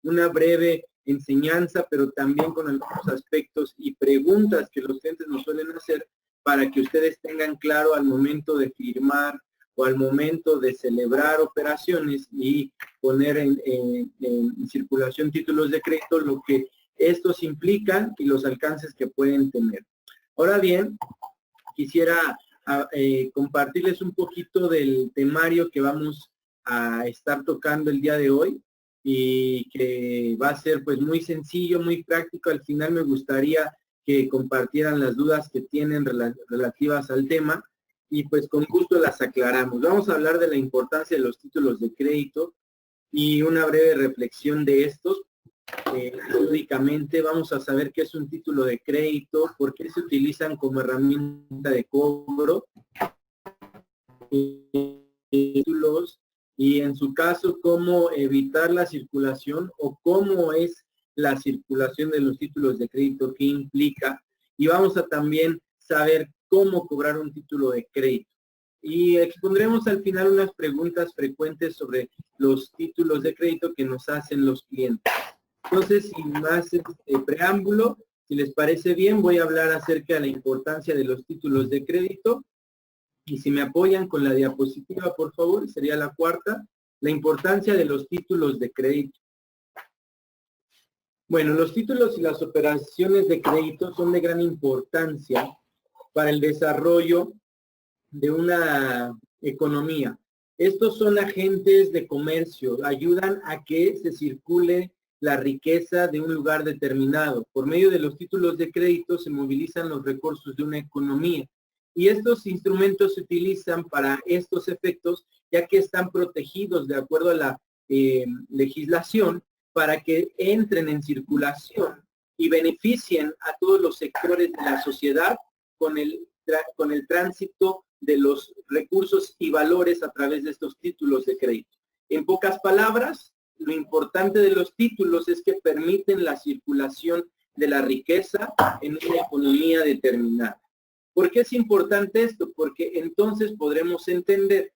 una breve enseñanza, pero también con algunos aspectos y preguntas que los clientes nos suelen hacer para que ustedes tengan claro al momento de firmar o al momento de celebrar operaciones y poner en circulación títulos de crédito, lo que estos implican y los alcances que pueden tener. Ahora bien, quisiera compartirles un poquito del temario que vamos a estar tocando el día de hoy y que va a ser pues muy sencillo, muy práctico. Al final me gustaría que compartieran las dudas que tienen relativas al tema y pues con gusto las aclaramos. Vamos a hablar de la importancia de los títulos de crédito y una breve reflexión de estos. Lógicamente vamos a saber qué es un título de crédito, por qué se utilizan como herramienta de cobro, títulos y en su caso cómo evitar la circulación o cómo es la circulación de los títulos de crédito, qué implica, y vamos a también saber cómo cobrar un título de crédito. Y expondremos al final unas preguntas frecuentes sobre los títulos de crédito que nos hacen los clientes. Entonces, sin más preámbulo, si les parece bien, voy a hablar acerca de la importancia de los títulos de crédito. Y si me apoyan con la diapositiva, por favor, sería la cuarta, la importancia de los títulos de crédito. Bueno, los títulos y las operaciones de crédito son de gran importancia para el desarrollo de una economía. Estos son agentes de comercio, ayudan a que se circule la riqueza de un lugar determinado. Por medio de los títulos de crédito se movilizan los recursos de una economía. Y estos instrumentos se utilizan para estos efectos, ya que están protegidos de acuerdo a la legislación para que entren en circulación y beneficien a todos los sectores de la sociedad con el tránsito de los recursos y valores a través de estos títulos de crédito. En pocas palabras, lo importante de los títulos es que permiten la circulación de la riqueza en una economía determinada. ¿Por qué es importante esto? Porque entonces podremos entender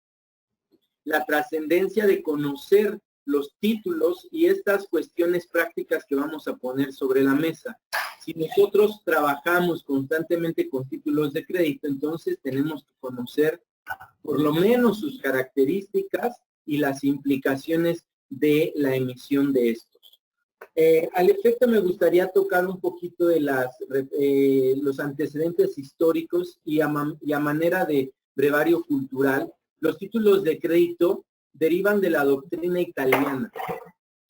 la trascendencia de conocer los títulos y estas cuestiones prácticas que vamos a poner sobre la mesa. Si nosotros trabajamos constantemente con títulos de crédito, entonces tenemos que conocer por lo menos sus características y las implicaciones de la emisión de estos. Al efecto me gustaría tocar un poquito de los antecedentes históricos y a manera de brevario cultural. Los títulos de crédito derivan de la doctrina italiana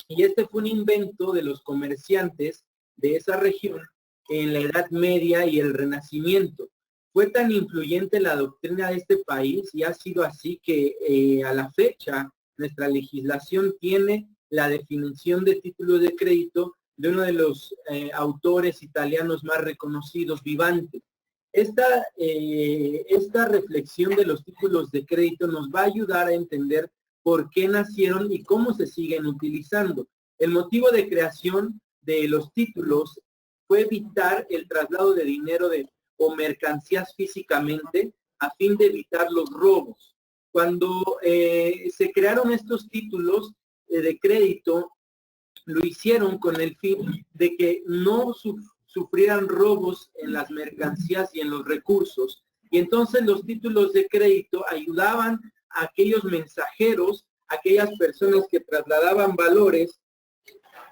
y este fue un invento de los comerciantes de esa región en la Edad Media y el Renacimiento. Fue tan influyente la doctrina de este país y ha sido así que a la fecha nuestra legislación tiene la definición de título de crédito de uno de los autores italianos más reconocidos, Vivaldi. Esta reflexión de los títulos de crédito nos va a ayudar a entender por qué nacieron y cómo se siguen utilizando. El motivo de creación de los títulos fue evitar el traslado de dinero o mercancías físicamente a fin de evitar los robos. Cuando se crearon estos títulos de crédito, lo hicieron con el fin de que no sufrieran robos en las mercancías y en los recursos. Y entonces los títulos de crédito ayudaban a aquellos mensajeros, a aquellas personas que trasladaban valores,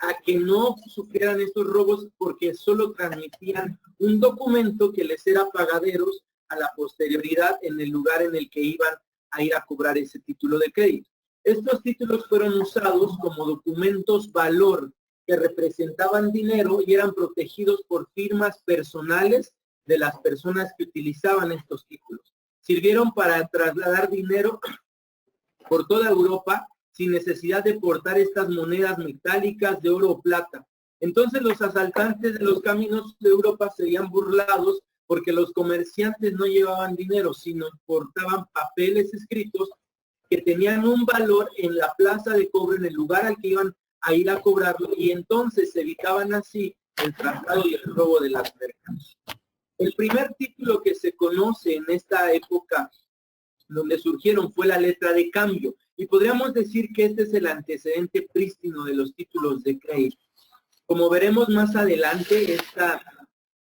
a que no sufrieran estos robos porque solo transmitían un documento que les era pagaderos a la posterioridad en el lugar en el que iban a ir a cobrar ese título de crédito. Estos títulos fueron usados como documentos valor que representaban dinero y eran protegidos por firmas personales de las personas que utilizaban estos títulos. Sirvieron para trasladar dinero por toda Europa sin necesidad de portar estas monedas metálicas de oro o plata. Entonces los asaltantes de los caminos de Europa serían burlados porque los comerciantes no llevaban dinero, sino portaban papeles escritos que tenían un valor en la plaza de cobro, en el lugar al que iban a ir a cobrarlo, y entonces evitaban así el traslado y el robo de las mercancías. El primer título que se conoce en esta época donde surgieron fue la letra de cambio. Y podríamos decir que este es el antecedente prístino de los títulos de crédito. Como veremos más adelante, esta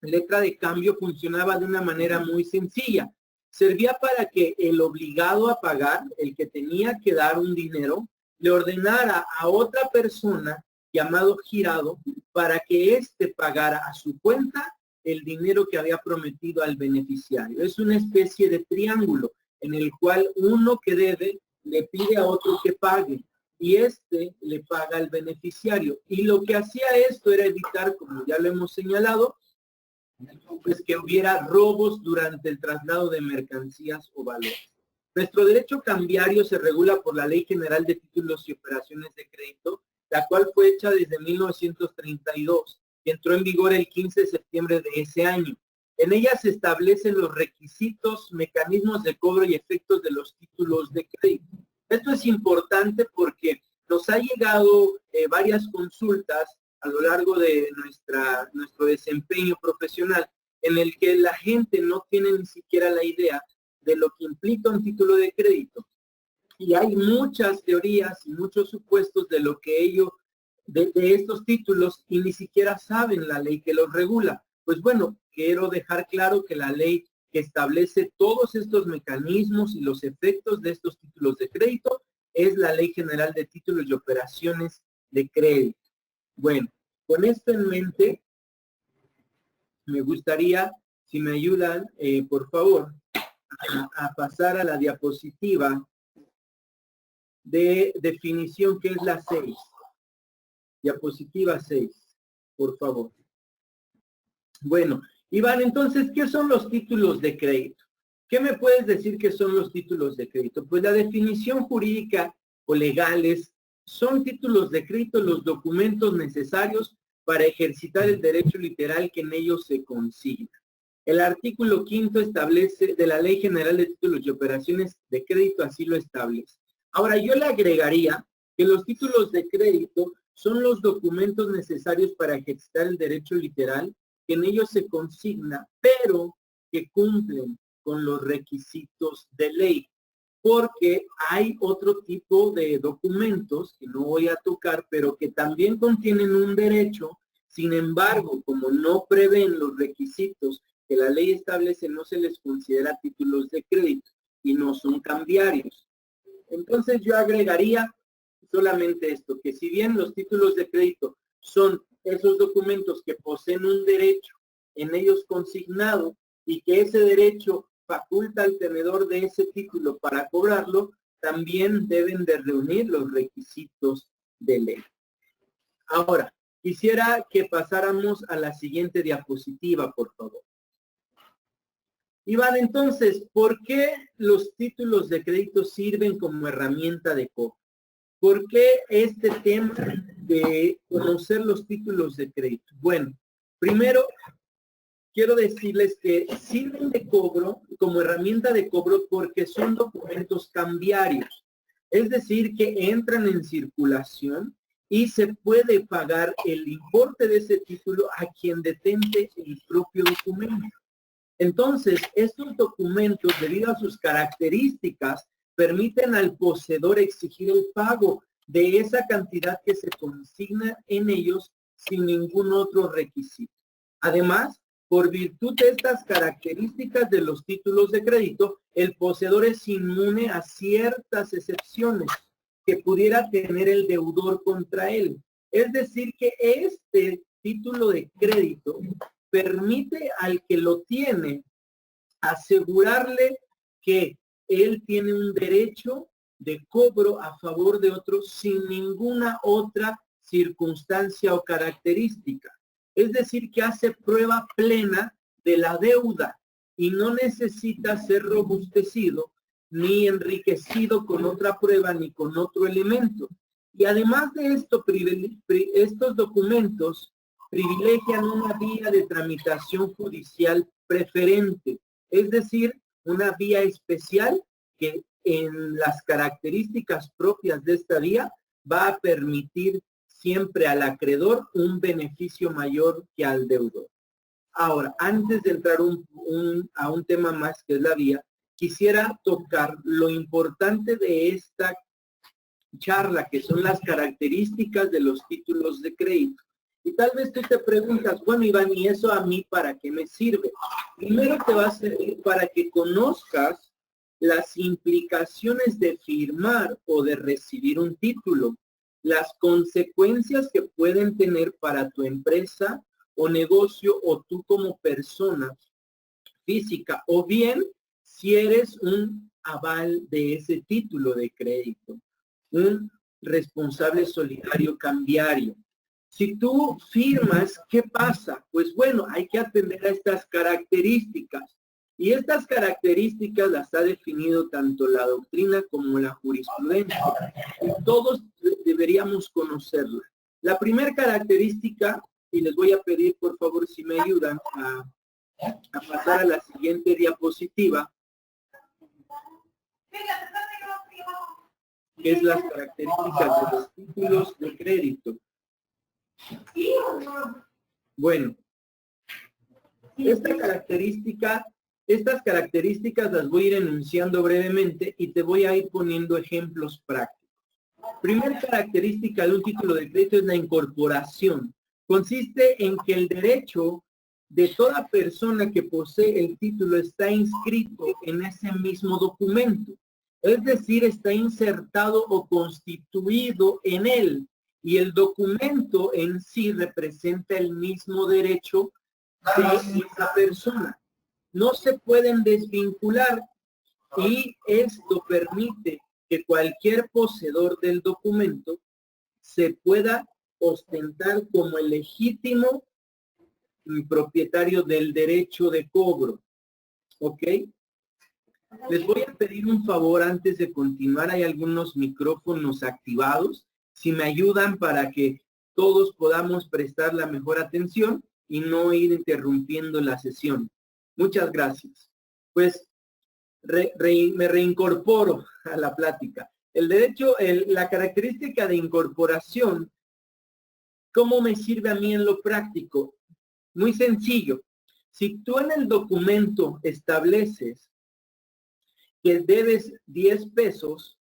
letra de cambio funcionaba de una manera muy sencilla. Servía para que el obligado a pagar, el que tenía que dar un dinero, le ordenara a otra persona, llamado girado, para que éste pagara a su cuenta el dinero que había prometido al beneficiario. Es una especie de triángulo en el cual uno que debe le pide a otro que pague y este le paga al beneficiario. Y lo que hacía esto era evitar, como ya lo hemos señalado, pues que hubiera robos durante el traslado de mercancías o valores. Nuestro derecho cambiario se regula por la Ley General de Títulos y Operaciones de Crédito, la cual fue hecha desde 1932 y entró en vigor el 15 de septiembre de ese año. En ella se establecen los requisitos, mecanismos de cobro y efectos de los títulos de crédito. Esto es importante porque nos ha llegado varias consultas a lo largo de nuestro desempeño profesional, en el que la gente no tiene ni siquiera la idea de lo que implica un título de crédito. Y hay muchas teorías y muchos supuestos de lo que de estos títulos, y ni siquiera saben la ley que los regula. Pues bueno, quiero dejar claro que la ley que establece todos estos mecanismos y los efectos de estos títulos de crédito es la Ley General de Títulos y Operaciones de Crédito. Bueno, con esto en mente, me gustaría, si me ayudan, por favor, a pasar a la diapositiva de definición, que es la 6. Diapositiva 6, por favor. Bueno, Iván, entonces, ¿qué son los títulos de crédito? ¿Qué me puedes decir que son los títulos de crédito? Pues la definición jurídica o legales son títulos de crédito los documentos necesarios para ejercitar el derecho literal que en ellos se consigna. El artículo 5 establece de la Ley General de Títulos y Operaciones de Crédito, así lo establece. Ahora, yo le agregaría que los títulos de crédito son los documentos necesarios para ejercitar el derecho literal que en ellos se consigna, pero que cumplen con los requisitos de ley, porque hay otro tipo de documentos que no voy a tocar, pero que también contienen un derecho. Sin embargo, como no prevén los requisitos que la ley establece, no se les considera títulos de crédito y no son cambiarios. Entonces yo agregaría solamente esto, que si bien los títulos de crédito son esos documentos que poseen un derecho en ellos consignado y que ese derecho faculta al tenedor de ese título para cobrarlo, también deben de reunir los requisitos de ley. Ahora, quisiera que pasáramos a la siguiente diapositiva, por favor. Iván, entonces, ¿por qué los títulos de crédito sirven como herramienta de cobro? ¿Por qué este tema de conocer los títulos de crédito? Bueno, primero quiero decirles que sirven de cobro, como herramienta de cobro, porque son documentos cambiarios. Es decir, que entran en circulación y se puede pagar el importe de ese título a quien detente el propio documento. Entonces, estos documentos, debido a sus características, permiten al poseedor exigir el pago de esa cantidad que se consigna en ellos sin ningún otro requisito. Además, por virtud de estas características de los títulos de crédito, el poseedor es inmune a ciertas excepciones que pudiera tener el deudor contra él. Es decir, que este título de crédito permite al que lo tiene asegurarle que él tiene un derecho de cobro a favor de otros sin ninguna otra circunstancia o característica. Es decir, que hace prueba plena de la deuda y no necesita ser robustecido ni enriquecido con otra prueba ni con otro elemento. Y además de esto, estos documentos privilegian una vía de tramitación judicial preferente, es decir, una vía especial que en las características propias de esta vía va a permitir siempre al acreedor un beneficio mayor que al deudor. Ahora, antes de entrar a un tema más que es la vía, quisiera tocar lo importante de esta charla, que son las características de los títulos de crédito. Y tal vez tú te preguntas, bueno, Iván, ¿y eso a mí para qué me sirve? Primero te va a servir para que conozcas las implicaciones de firmar o de recibir un título, las consecuencias que pueden tener para tu empresa o negocio o tú como persona física, o bien si eres un aval de ese título de crédito, un responsable solidario cambiario. Si tú firmas, ¿qué pasa? Pues bueno, hay que atender a estas características. Y estas características las ha definido tanto la doctrina como la jurisprudencia. Y todos deberíamos conocerla. La primera característica, y les voy a pedir por favor si me ayudan a pasar a la siguiente diapositiva, que es las características de los títulos de crédito. Bueno, estas características las voy a ir enunciando brevemente y te voy a ir poniendo ejemplos prácticos. Primera característica de un título de crédito es la incorporación. Consiste en que el derecho de toda persona que posee el título está inscrito en ese mismo documento. Es decir, está insertado o constituido en él. Y el documento en sí representa el mismo derecho de esa persona. No se pueden desvincular y esto permite que cualquier poseedor del documento se pueda ostentar como el legítimo propietario del derecho de cobro. ¿Ok? Les voy a pedir un favor antes de continuar. Hay algunos micrófonos activados. Si me ayudan para que todos podamos prestar la mejor atención y no ir interrumpiendo la sesión. Muchas gracias. Pues me reincorporo a la plática. El derecho, la característica de incorporación, ¿cómo me sirve a mí en lo práctico? Muy sencillo. Si tú en el documento estableces que debes 10 pesos,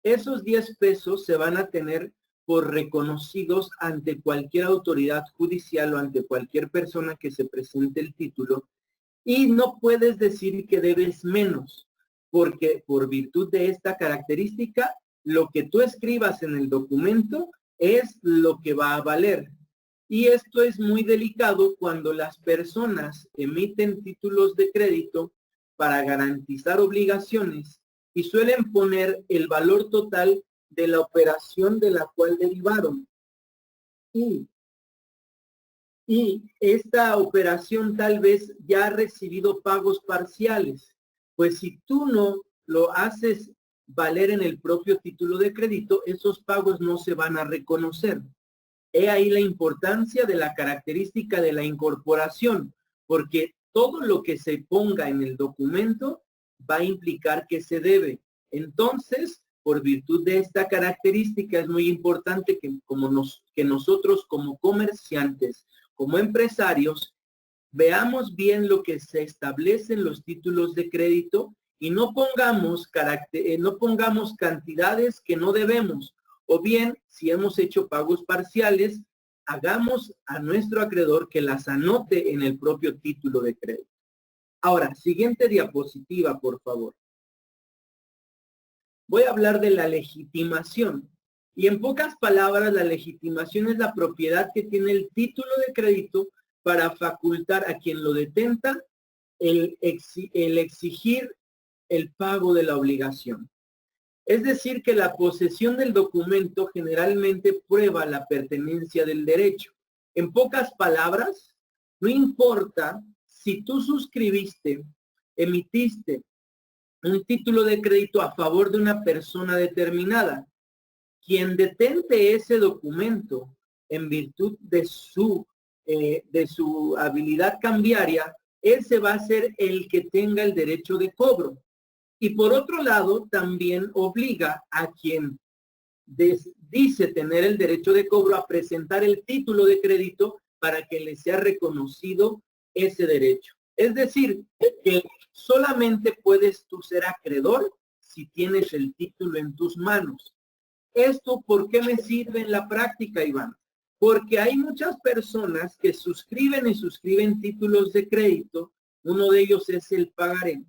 esos 10 pesos se van a tener por reconocidos ante cualquier autoridad judicial o ante cualquier persona que se presente el título, y no puedes decir que debes menos, porque por virtud de esta característica, lo que tú escribas en el documento es lo que va a valer. Y esto es muy delicado cuando las personas emiten títulos de crédito para garantizar obligaciones y suelen poner el valor total de la operación de la cual derivaron. Y esta operación tal vez ya ha recibido pagos parciales. Pues si tú no lo haces valer en el propio título de crédito, esos pagos no se van a reconocer. He ahí la importancia de la característica de la incorporación, porque todo lo que se ponga en el documento va a implicar que se debe. Entonces, por virtud de esta característica, es muy importante que nosotros como comerciantes, como empresarios, veamos bien lo que se establece en los títulos de crédito y no pongamos cantidades que no debemos. O bien, si hemos hecho pagos parciales, hagamos a nuestro acreedor que las anote en el propio título de crédito. Ahora, siguiente diapositiva, por favor. Voy a hablar de la legitimación. Y en pocas palabras, la legitimación es la propiedad que tiene el título de crédito para facultar a quien lo detenta el exigir el pago de la obligación. Es decir, que la posesión del documento generalmente prueba la pertenencia del derecho. En pocas palabras, no importa si tú suscribiste, emitiste un título de crédito a favor de una persona determinada, quien detente ese documento en virtud de su habilidad cambiaria, ese va a ser el que tenga el derecho de cobro. Y por otro lado, también obliga a quien dice tener el derecho de cobro a presentar el título de crédito para que le sea reconocido ese derecho. Es decir, que solamente puedes tú ser acreedor si tienes el título en tus manos. ¿Esto por qué me sirve en la práctica, Iván? Porque hay muchas personas que suscriben y suscriben títulos de crédito. Uno de ellos es el pagaré.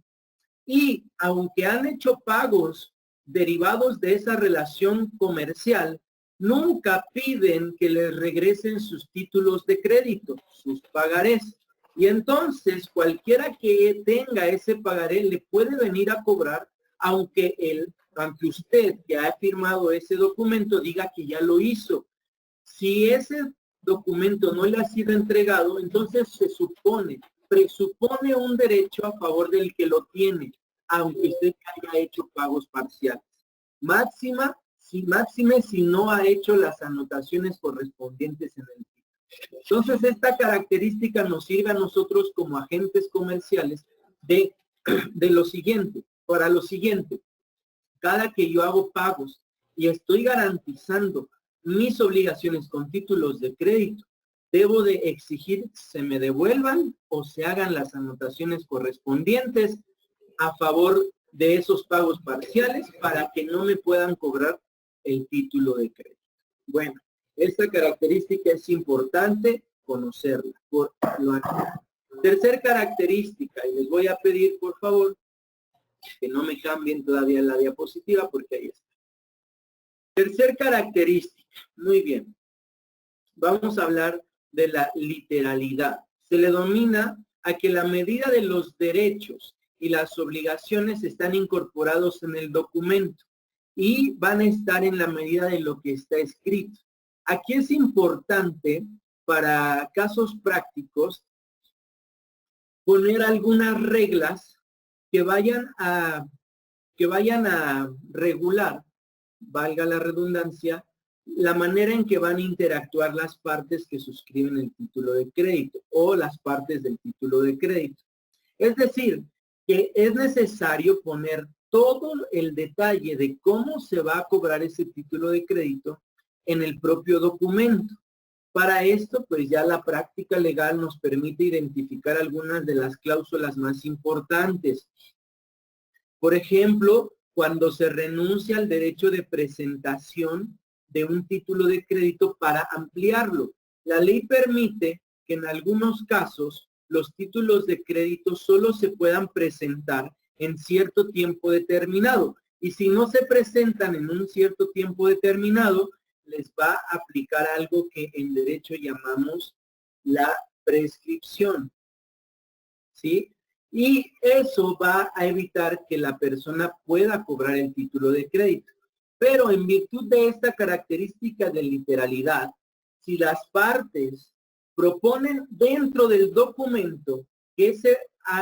Y aunque han hecho pagos derivados de esa relación comercial, nunca piden que les regresen sus títulos de crédito, sus pagarés. Y entonces cualquiera que tenga ese pagaré le puede venir a cobrar, aunque usted que ha firmado ese documento diga que ya lo hizo. Si ese documento no le ha sido entregado, entonces presupone un derecho a favor del que lo tiene, aunque usted haya hecho pagos parciales. Máxime si no ha hecho las anotaciones correspondientes en el título. Entonces, esta característica nos sirve a nosotros como agentes comerciales de lo siguiente, para lo siguiente. Cada que yo hago pagos y estoy garantizando mis obligaciones con títulos de crédito, debo de exigir se me devuelvan o se hagan las anotaciones correspondientes a favor de esos pagos parciales para que no me puedan cobrar el título de crédito. Bueno, esta característica es importante conocerla. Tercer característica, y les voy a pedir por favor que no me cambien todavía la diapositiva porque ahí está. Tercer característica, muy bien. Vamos a hablar de la literalidad. Se le denomina a que la medida de los derechos y las obligaciones están incorporados en el documento y van a estar en la medida de lo que está escrito. Aquí es importante para casos prácticos poner algunas reglas que vayan a regular, valga la redundancia, la manera en que van a interactuar las partes que suscriben el título de crédito o las partes del título de crédito. Es decir, que es necesario poner todo el detalle de cómo se va a cobrar ese título de crédito en el propio documento. Para esto, pues ya la práctica legal nos permite identificar algunas de las cláusulas más importantes. Por ejemplo, cuando se renuncia al derecho de presentación de un título de crédito para ampliarlo. La ley permite que en algunos casos los títulos de crédito solo se puedan presentar en cierto tiempo determinado. Y si no se presentan en un cierto tiempo determinado, les va a aplicar algo que en derecho llamamos la prescripción. ¿Sí? Y eso va a evitar que la persona pueda cobrar el título de crédito. Pero en virtud de esta característica de literalidad, si las partes proponen dentro del documento que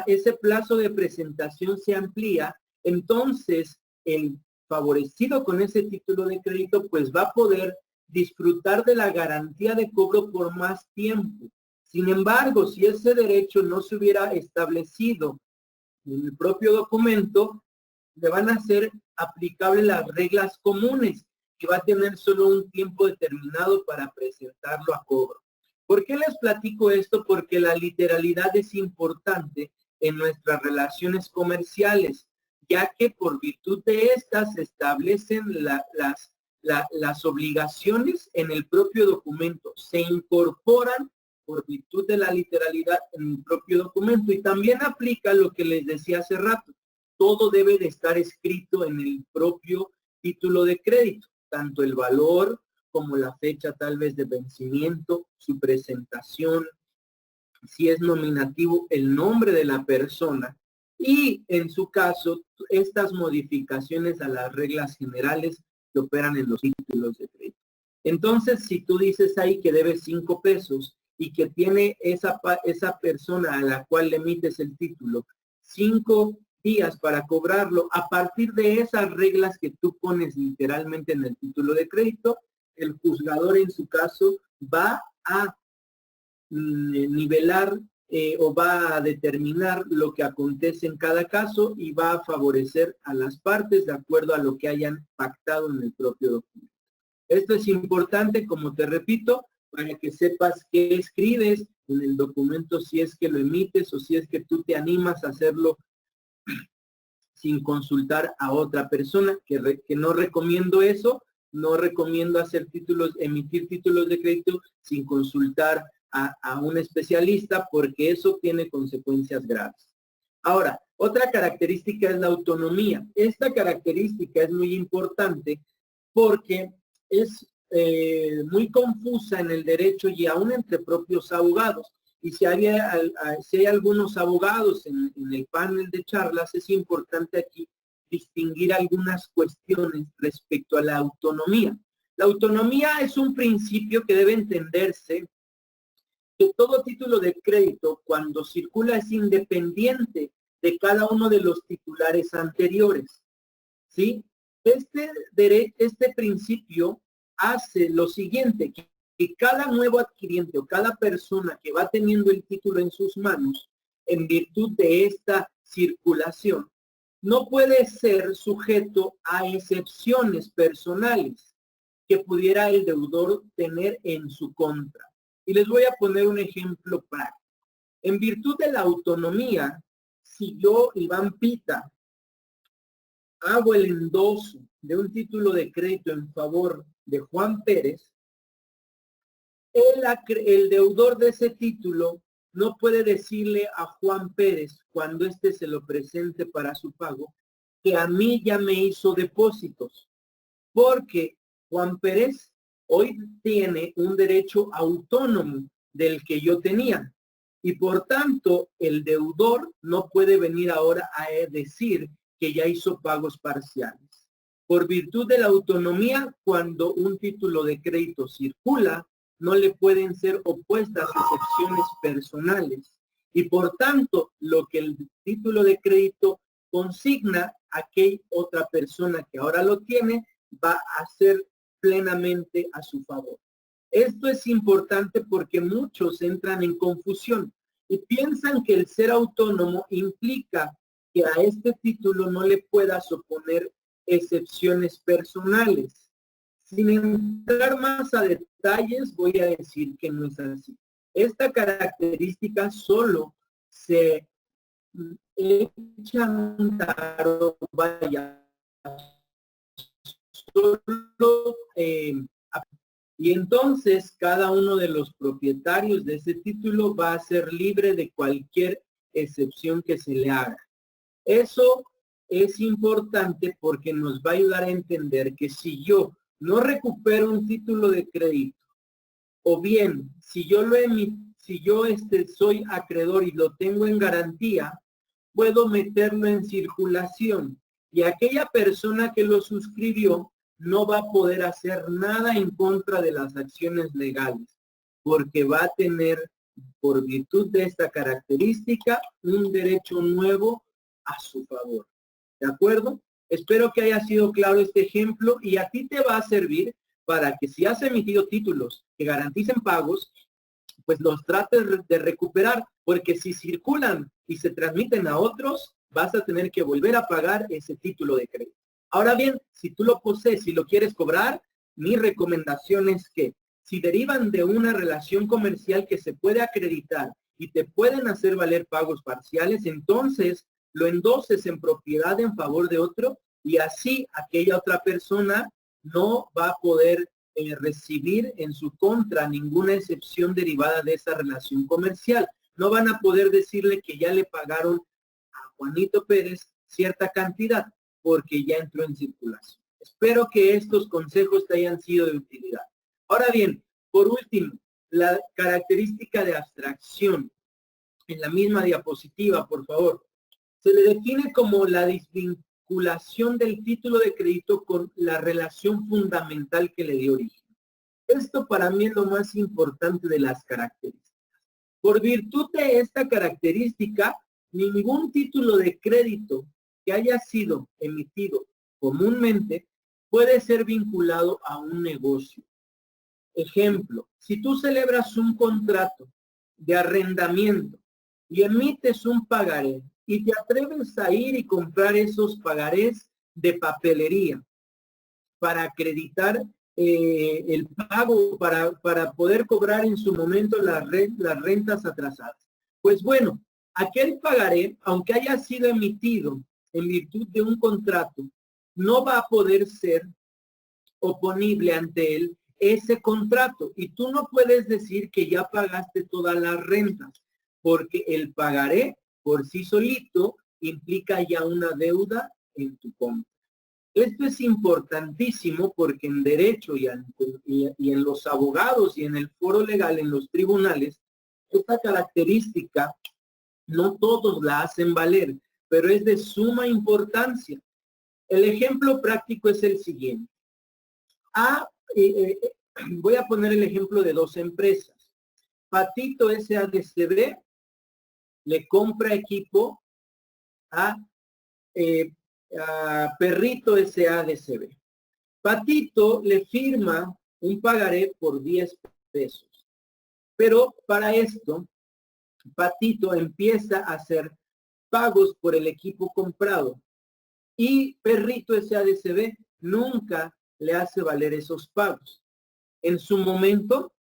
ese plazo de presentación se amplía, entonces el favorecido con ese título de crédito pues va a poder disfrutar de la garantía de cobro por más tiempo. Sin embargo, si ese derecho no se hubiera establecido en el propio documento, le van a ser aplicables las reglas comunes y va a tener solo un tiempo determinado para presentarlo a cobro. ¿Por qué les platico esto? Porque la literalidad es importante en nuestras relaciones comerciales, ya que por virtud de estas se establecen las obligaciones en el propio documento, se incorporan por virtud de la literalidad en el propio documento y también aplica lo que les decía hace rato. Todo debe de estar escrito en el propio título de crédito, tanto el valor como la fecha tal vez de vencimiento, su presentación, si es nominativo, el nombre de la persona y en su caso estas modificaciones a las reglas generales que operan en los títulos de crédito. Entonces, si tú dices ahí que debes 5 pesos y que tiene esa persona a la cual le emites el título 5 días para cobrarlo, a partir de esas reglas que tú pones literalmente en el título de crédito, el juzgador en su caso va a nivelar o va a determinar lo que acontece en cada caso y va a favorecer a las partes de acuerdo a lo que hayan pactado en el propio documento. Esto es importante, como te repito, para que sepas qué escribes en el documento, si es que lo emites o si es que tú te animas a hacerlo sin consultar a otra persona, que no recomiendo eso, no recomiendo emitir títulos de crédito sin consultar a un especialista porque eso tiene consecuencias graves. Ahora, otra característica es la autonomía. Esta característica es muy importante porque es muy confusa en el derecho y aún entre propios abogados. Y si hay algunos abogados en el panel de charlas, es importante aquí distinguir algunas cuestiones respecto a la autonomía. La autonomía es un principio que debe entenderse que todo título de crédito, cuando circula, es independiente de cada uno de los titulares anteriores, ¿sí? Este principio hace lo siguiente, que cada nuevo adquiriente o cada persona que va teniendo el título en sus manos, en virtud de esta circulación, no puede ser sujeto a excepciones personales que pudiera el deudor tener en su contra. Y les voy a poner un ejemplo práctico. En virtud de la autonomía, si yo, Iván Pita, hago el endoso de un título de crédito en favor de Juan Pérez, el deudor de ese título no puede decirle a Juan Pérez, cuando éste se lo presente para su pago, que a mí ya me hizo depósitos, porque Juan Pérez hoy tiene un derecho autónomo del que yo tenía. Y por tanto, el deudor no puede venir ahora a decir que ya hizo pagos parciales. Por virtud de la autonomía, cuando un título de crédito circula, no le pueden ser opuestas excepciones personales. Y por tanto, lo que el título de crédito consigna, aquella otra persona que ahora lo tiene, va a ser plenamente a su favor. Esto es importante porque muchos entran en confusión y piensan que el ser autónomo implica que a este título no le puedas oponer excepciones personales. Sin entrar más a detalles, voy a decir que no es así. Esta característica solo se echa a andar, vaya, solo y entonces cada uno de los propietarios de ese título va a ser libre de cualquier excepción que se le haga. Eso es importante porque nos va a ayudar a entender que si yo no recupero un título de crédito, o bien si yo soy acreedor y lo tengo en garantía, puedo meterlo en circulación y aquella persona que lo suscribió no va a poder hacer nada en contra de las acciones legales, porque va a tener, por virtud de esta característica, un derecho nuevo a su favor. ¿De acuerdo? Espero que haya sido claro este ejemplo y a ti te va a servir para que si has emitido títulos que garanticen pagos, pues los trates de recuperar, porque si circulan y se transmiten a otros, vas a tener que volver a pagar ese título de crédito. Ahora bien, si tú lo posees y lo quieres cobrar, mi recomendación es que si derivan de una relación comercial que se puede acreditar y te pueden hacer valer pagos parciales, entonces lo endoses en propiedad en favor de otro y así aquella otra persona no va a poder recibir en su contra ninguna excepción derivada de esa relación comercial. No van a poder decirle que ya le pagaron a Juanito Pérez cierta cantidad porque ya entró en circulación. Espero que estos consejos te hayan sido de utilidad. Ahora bien, por último, la característica de abstracción. En la misma diapositiva, por favor. Se le define como la desvinculación del título de crédito con la relación fundamental que le dio origen. Esto para mí es lo más importante de las características. Por virtud de esta característica, ningún título de crédito que haya sido emitido comúnmente puede ser vinculado a un negocio. Ejemplo, si tú celebras un contrato de arrendamiento y emites un pagaré y te atreves a ir y comprar esos pagarés de papelería para acreditar el pago, para poder cobrar en su momento las rentas atrasadas. Pues bueno, aquel pagaré, aunque haya sido emitido en virtud de un contrato, no va a poder ser oponible ante él ese contrato. Y tú no puedes decir que ya pagaste todas las rentas, porque el pagaré por sí solito implica ya una deuda en tu contra. Esto es importantísimo porque en derecho y en los abogados y en el foro legal, en los tribunales, esta característica no todos la hacen valer, pero es de suma importancia. El ejemplo práctico es el siguiente. Voy a poner el ejemplo de dos empresas. Patito SADCB le compra equipo a Perrito SADCB. Patito le firma un pagaré por 10 pesos. Pero para esto, Patito empieza a hacer pagos por el equipo comprado y Perrito SADCB nunca le hace valer esos pagos. En su momento,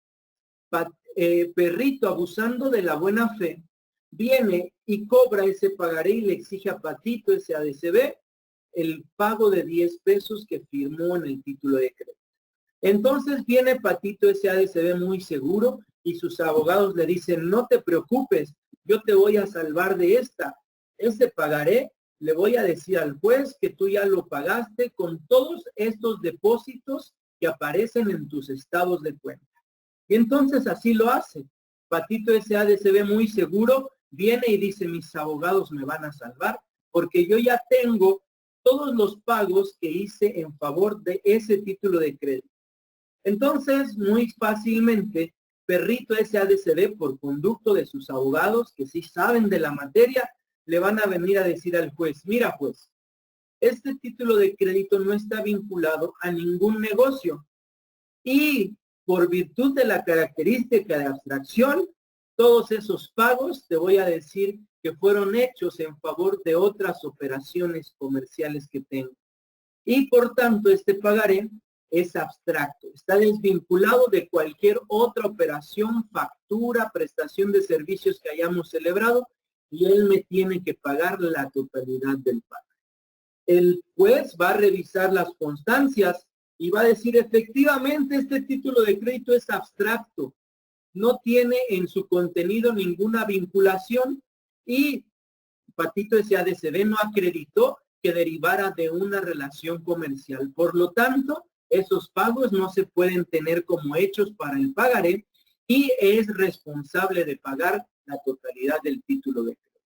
Perrito, abusando de la buena fe, viene y cobra ese pagaré y le exige a Patito SADCB el pago de 10 pesos que firmó en el título de crédito. Entonces viene Patito SADCB muy seguro y sus abogados le dicen, no te preocupes, yo te voy a salvar de esta. Ese pagaré le voy a decir al juez que tú ya lo pagaste con todos estos depósitos que aparecen en tus estados de cuenta. Y entonces así lo hace. Patito SADCB muy seguro viene y dice, mis abogados me van a salvar porque yo ya tengo todos los pagos que hice en favor de ese título de crédito. Entonces, muy fácilmente, Perrito SADCB, por conducto de sus abogados, que sí saben de la materia, le van a venir a decir al juez, mira juez, este título de crédito no está vinculado a ningún negocio y por virtud de la característica de abstracción, todos esos pagos te voy a decir que fueron hechos en favor de otras operaciones comerciales que tengo. Y por tanto, este pagaré es abstracto, está desvinculado de cualquier otra operación, factura, prestación de servicios que hayamos celebrado y él me tiene que pagar la totalidad del pago. El juez va a revisar las constancias y va a decir, efectivamente, este título de crédito es abstracto, no tiene en su contenido ninguna vinculación y Patito SADCB no acreditó que derivara de una relación comercial. Por lo tanto, esos pagos no se pueden tener como hechos para el pagaré y es responsable de pagar la totalidad del título de crédito.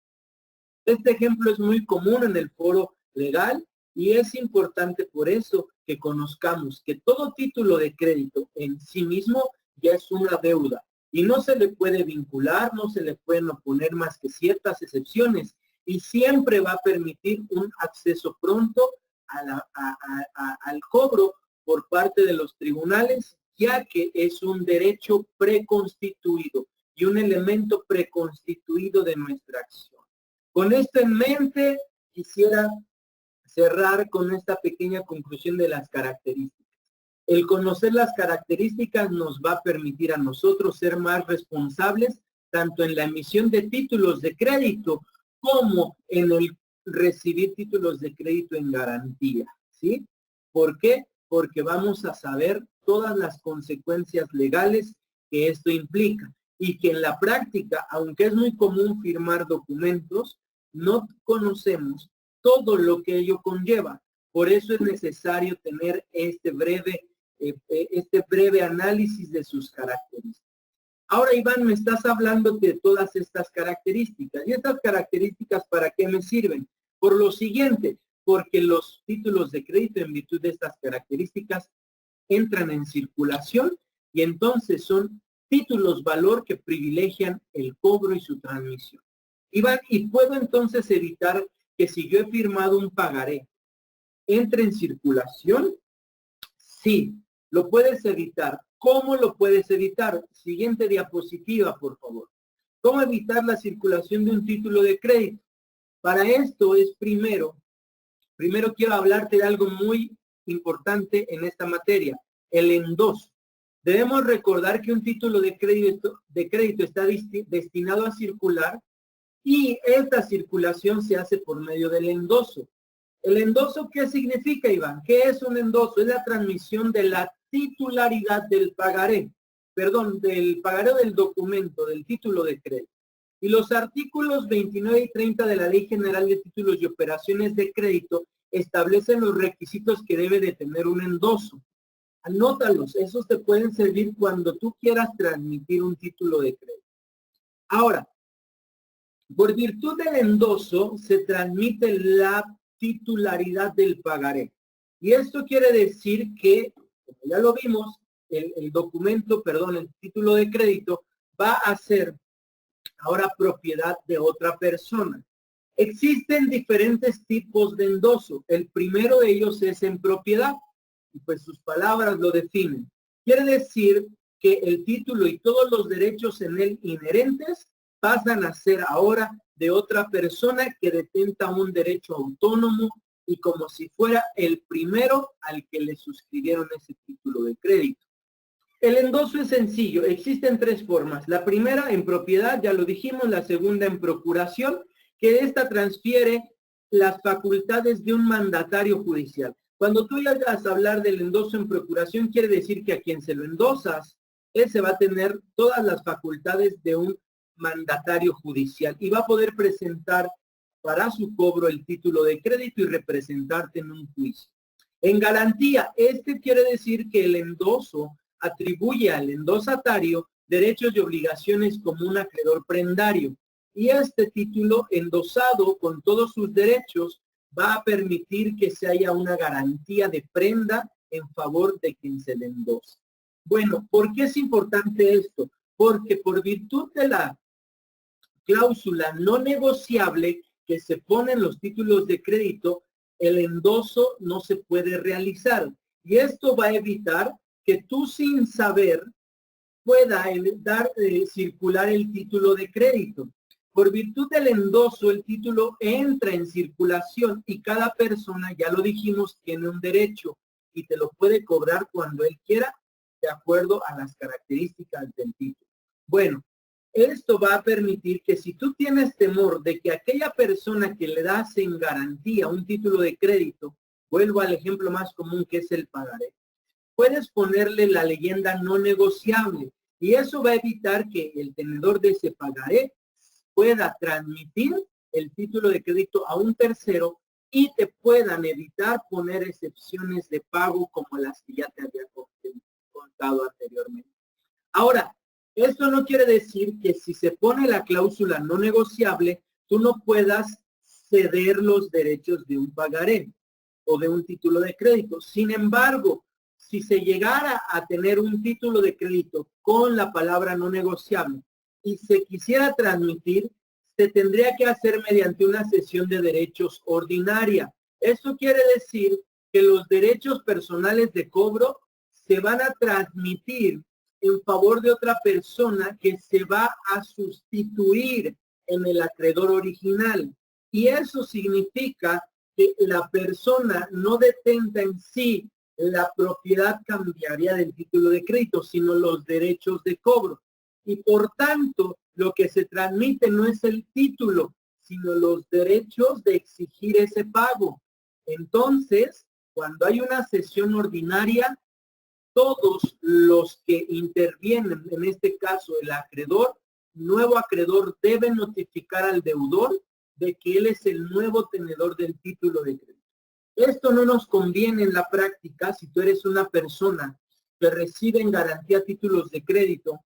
Este ejemplo es muy común en el foro legal y es importante por eso que conozcamos que todo título de crédito en sí mismo ya es una deuda y no se le puede vincular, no se le pueden oponer más que ciertas excepciones y siempre va a permitir un acceso pronto al cobro por parte de los tribunales, ya que es un derecho preconstituido y un elemento preconstituido de nuestra acción. Con esto en mente, quisiera cerrar con esta pequeña conclusión de las características. El conocer las características nos va a permitir a nosotros ser más responsables, tanto en la emisión de títulos de crédito como en el recibir títulos de crédito en garantía, ¿sí? ¿Por qué? Porque vamos a saber todas las consecuencias legales que esto implica y que en la práctica, aunque es muy común firmar documentos, no conocemos todo lo que ello conlleva. Por eso es necesario tener este breve análisis de sus características. Ahora, Iván, me estás hablando de todas estas características. ¿Y estas características para qué me sirven? Por lo siguiente, porque los títulos de crédito en virtud de estas características entran en circulación y entonces son títulos valor que privilegian el cobro y su transmisión. Iván, ¿y puedo entonces evitar que si yo he firmado un pagaré entre en circulación? Sí, lo puedes evitar. ¿Cómo lo puedes evitar? Siguiente diapositiva, por favor. ¿Cómo evitar la circulación de un título de crédito? Para esto es primero quiero hablarte de algo muy importante en esta materia, el endoso. Debemos recordar que un título de crédito está destinado a circular y esta circulación se hace por medio del endoso. ¿El endoso qué significa, Iván? ¿Qué es un endoso? Es la transmisión de la titularidad del pagaré, perdón, del pagaré del documento, del título de crédito. Y los artículos 29 y 30 de la Ley General de Títulos y Operaciones de Crédito establecen los requisitos que debe de tener un endoso. Anótalos, esos te pueden servir cuando tú quieras transmitir un título de crédito. Ahora, por virtud del endoso se transmite la titularidad del pagaré. Y esto quiere decir que, como ya lo vimos, el documento, perdón, el título de crédito va a ser ahora propiedad de otra persona. Existen diferentes tipos de endoso. El primero de ellos es en propiedad. Y pues sus palabras lo definen. Quiere decir que el título y todos los derechos en él inherentes pasan a ser ahora de otra persona que detenta un derecho autónomo y como si fuera el primero al que le suscribieron ese título de crédito. El endoso es sencillo, existen tres formas. La primera en propiedad, ya lo dijimos, la segunda en procuración, que esta transfiere las facultades de un mandatario judicial. Cuando tú llegas a hablar del endoso en procuración, quiere decir que a quien se lo endosas, él se va a tener todas las facultades de un mandatario judicial y va a poder presentar para su cobro el título de crédito y representarte en un juicio. En garantía, este quiere decir que el endoso atribuye al endosatario derechos y obligaciones como un acreedor prendario. Y este título endosado con todos sus derechos va a permitir que se haya una garantía de prenda en favor de quien se le endosa. Bueno, ¿por qué es importante esto? Porque por virtud de la cláusula no negociable que se pone en los títulos de crédito, el endoso no se puede realizar. Y esto va a evitar que tú sin saber pueda circular el título de crédito. Por virtud del endoso, el título entra en circulación y cada persona, ya lo dijimos, tiene un derecho y te lo puede cobrar cuando él quiera, de acuerdo a las características del título. Bueno, esto va a permitir que si tú tienes temor de que aquella persona que le das en garantía un título de crédito, vuelvo al ejemplo más común que es el pagaré, puedes ponerle la leyenda no negociable y eso va a evitar que el tenedor de ese pagaré pueda transmitir el título de crédito a un tercero y te puedan evitar poner excepciones de pago como las que ya te había contado anteriormente. Ahora, esto no quiere decir que si se pone la cláusula no negociable, tú no puedas ceder los derechos de un pagaré o de un título de crédito. Sin embargo, si se llegara a tener un título de crédito con la palabra no negociable y se quisiera transmitir, se tendría que hacer mediante una cesión de derechos ordinaria. Esto quiere decir que los derechos personales de cobro se van a transmitir en favor de otra persona que se va a sustituir en el acreedor original. Y eso significa que la persona no detenta en sí la propiedad cambiaria del título de crédito, sino los derechos de cobro. Y por tanto, lo que se transmite no es el título, sino los derechos de exigir ese pago. Entonces, cuando hay una cesión ordinaria, todos los que intervienen, en este caso el acreedor, nuevo acreedor, debe notificar al deudor de que él es el nuevo tenedor del título de crédito. Esto no nos conviene en la práctica si tú eres una persona que recibe en garantía títulos de crédito.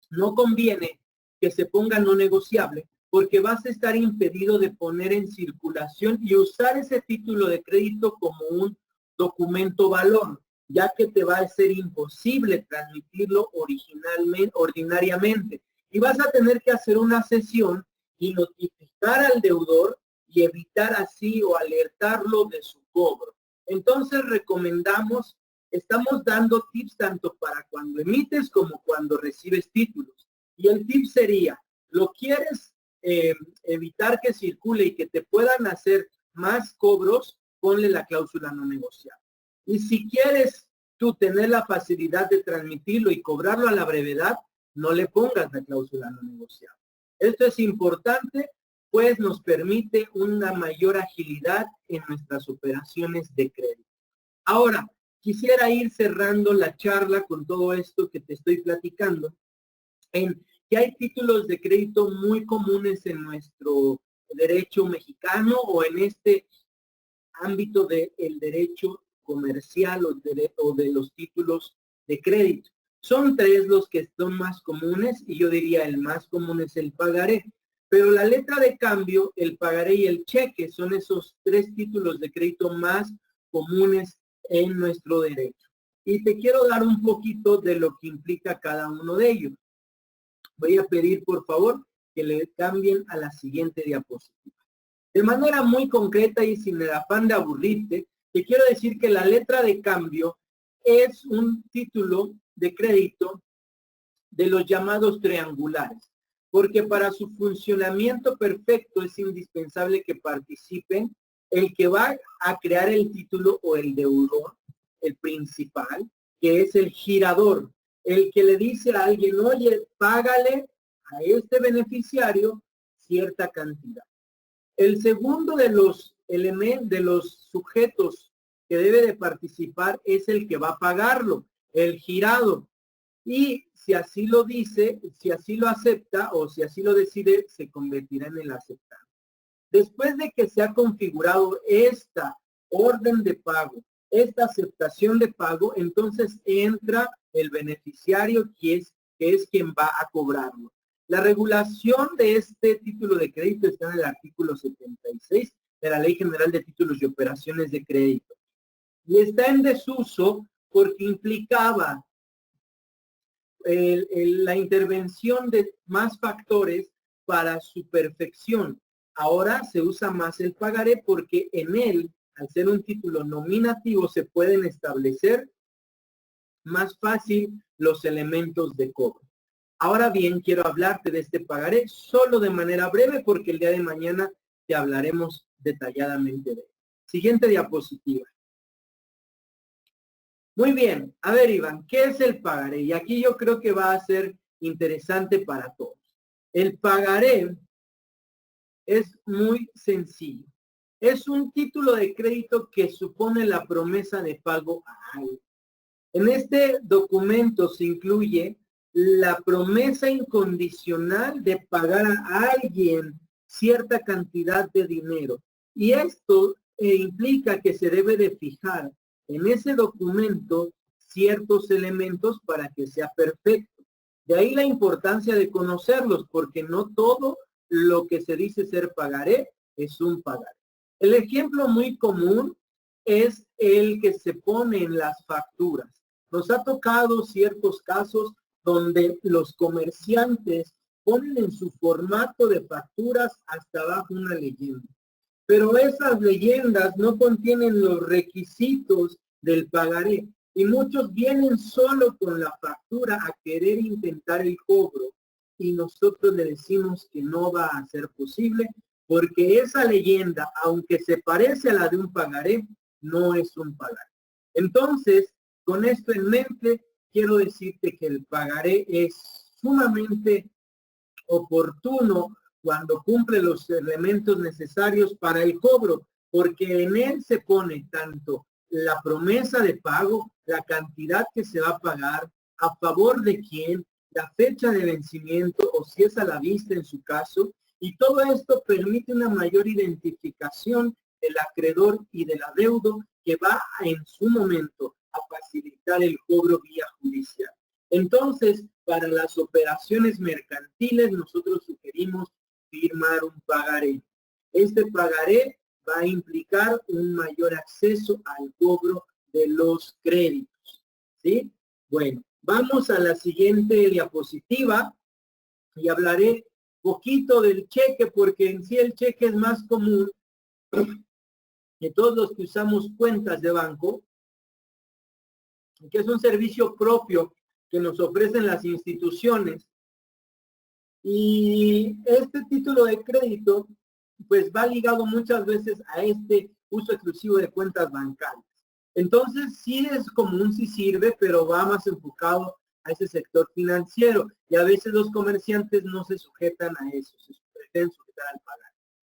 No conviene que se ponga no negociable porque vas a estar impedido de poner en circulación y usar ese título de crédito como un documento valor, ya que te va a ser imposible transmitirlo ordinariamente. Y vas a tener que hacer una cesión y notificar al deudor y evitar así o alertarlo de su cobro. Entonces recomendamos, estamos dando tips tanto para cuando emites como cuando recibes títulos. Y el tip sería, ¿lo quieres evitar que circule y que te puedan hacer más cobros? Ponle la cláusula no negociable. Y si quieres tú tener la facilidad de transmitirlo y cobrarlo a la brevedad, no le pongas la cláusula no negociable. Esto es importante pues nos permite una mayor agilidad en nuestras operaciones de crédito. Ahora, quisiera ir cerrando la charla con todo esto que te estoy platicando, en que hay títulos de crédito muy comunes en nuestro derecho mexicano o en este ámbito del derecho comercial o de los títulos de crédito. Son tres los que son más comunes y yo diría el más común es el pagaré. Pero la letra de cambio, el pagaré y el cheque son esos tres títulos de crédito más comunes en nuestro derecho. Y te quiero dar un poquito de lo que implica cada uno de ellos. Voy a pedir, por favor, que le cambien a la siguiente diapositiva. De manera muy concreta y sin el afán de aburrirte, te quiero decir que la letra de cambio es un título de crédito de los llamados triangulares, porque para su funcionamiento perfecto es indispensable que participen el que va a crear el título o el deudor, el principal, que es el girador, el que le dice a alguien, oye, págale a este beneficiario cierta cantidad. El segundo de los elementos, de los sujetos que debe de participar es el que va a pagarlo, el girado. Y si así lo dice, si así lo acepta o si así lo decide, se convertirá en el aceptante. Después de que se ha configurado esta orden de pago, esta aceptación de pago, entonces entra el beneficiario que es quien va a cobrarlo. La regulación de este título de crédito está en el artículo 76 de la Ley General de Títulos y Operaciones de Crédito. Y está en desuso porque implicaba la intervención de más factores para su perfección. Ahora se usa más el pagaré porque en él, al ser un título nominativo, se pueden establecer más fácil los elementos de cobro. Ahora bien, quiero hablarte de este pagaré solo de manera breve porque el día de mañana te hablaremos detalladamente de él. Siguiente diapositiva. Muy bien, a ver Iván, ¿qué es el pagaré? Y aquí yo creo que va a ser interesante para todos. El pagaré es muy sencillo. Es un título de crédito que supone la promesa de pago a alguien. En este documento se incluye la promesa incondicional de pagar a alguien cierta cantidad de dinero. Y esto implica que se debe de fijar en ese documento ciertos elementos para que sea perfecto. De ahí la importancia de conocerlos, porque no todo lo que se dice ser pagaré es un pagaré. El ejemplo muy común es el que se pone en las facturas. Nos ha tocado ciertos casos donde los comerciantes ponen en su formato de facturas hasta abajo una leyenda. Pero esas leyendas no contienen los requisitos del pagaré y muchos vienen solo con la factura a querer intentar el cobro y nosotros le decimos que no va a ser posible porque esa leyenda, aunque se parece a la de un pagaré, no es un pagaré. Entonces, con esto en mente, quiero decirte que el pagaré es sumamente oportuno cuando cumple los elementos necesarios para el cobro, porque en él se pone tanto la promesa de pago, la cantidad que se va a pagar, a favor de quién, la fecha de vencimiento o si es a la vista en su caso, y todo esto permite una mayor identificación del acreedor y del adeudo que va en su momento a facilitar el cobro vía judicial. Entonces, para las operaciones mercantiles, nosotros sugerimos firmar un pagaré. Este pagaré va a implicar un mayor acceso al cobro de los créditos. ¿Sí? Bueno, vamos a la siguiente diapositiva y hablaré poquito del cheque porque en sí el cheque es más común de todos los que usamos cuentas de banco, que es un servicio propio que nos ofrecen las instituciones. Y este título de crédito, pues va ligado muchas veces a este uso exclusivo de cuentas bancarias. Entonces, sí es común, sí sirve, pero va más enfocado a ese sector financiero. Y a veces los comerciantes no se sujetan a eso, se pretenden sujetar al pagar.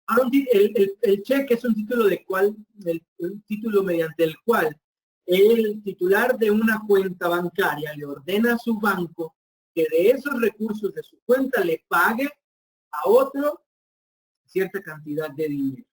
Ahora, el cheque es un título un título mediante el cual el titular de una cuenta bancaria le ordena a su banco que de esos recursos de su cuenta le pague a otro cierta cantidad de dinero.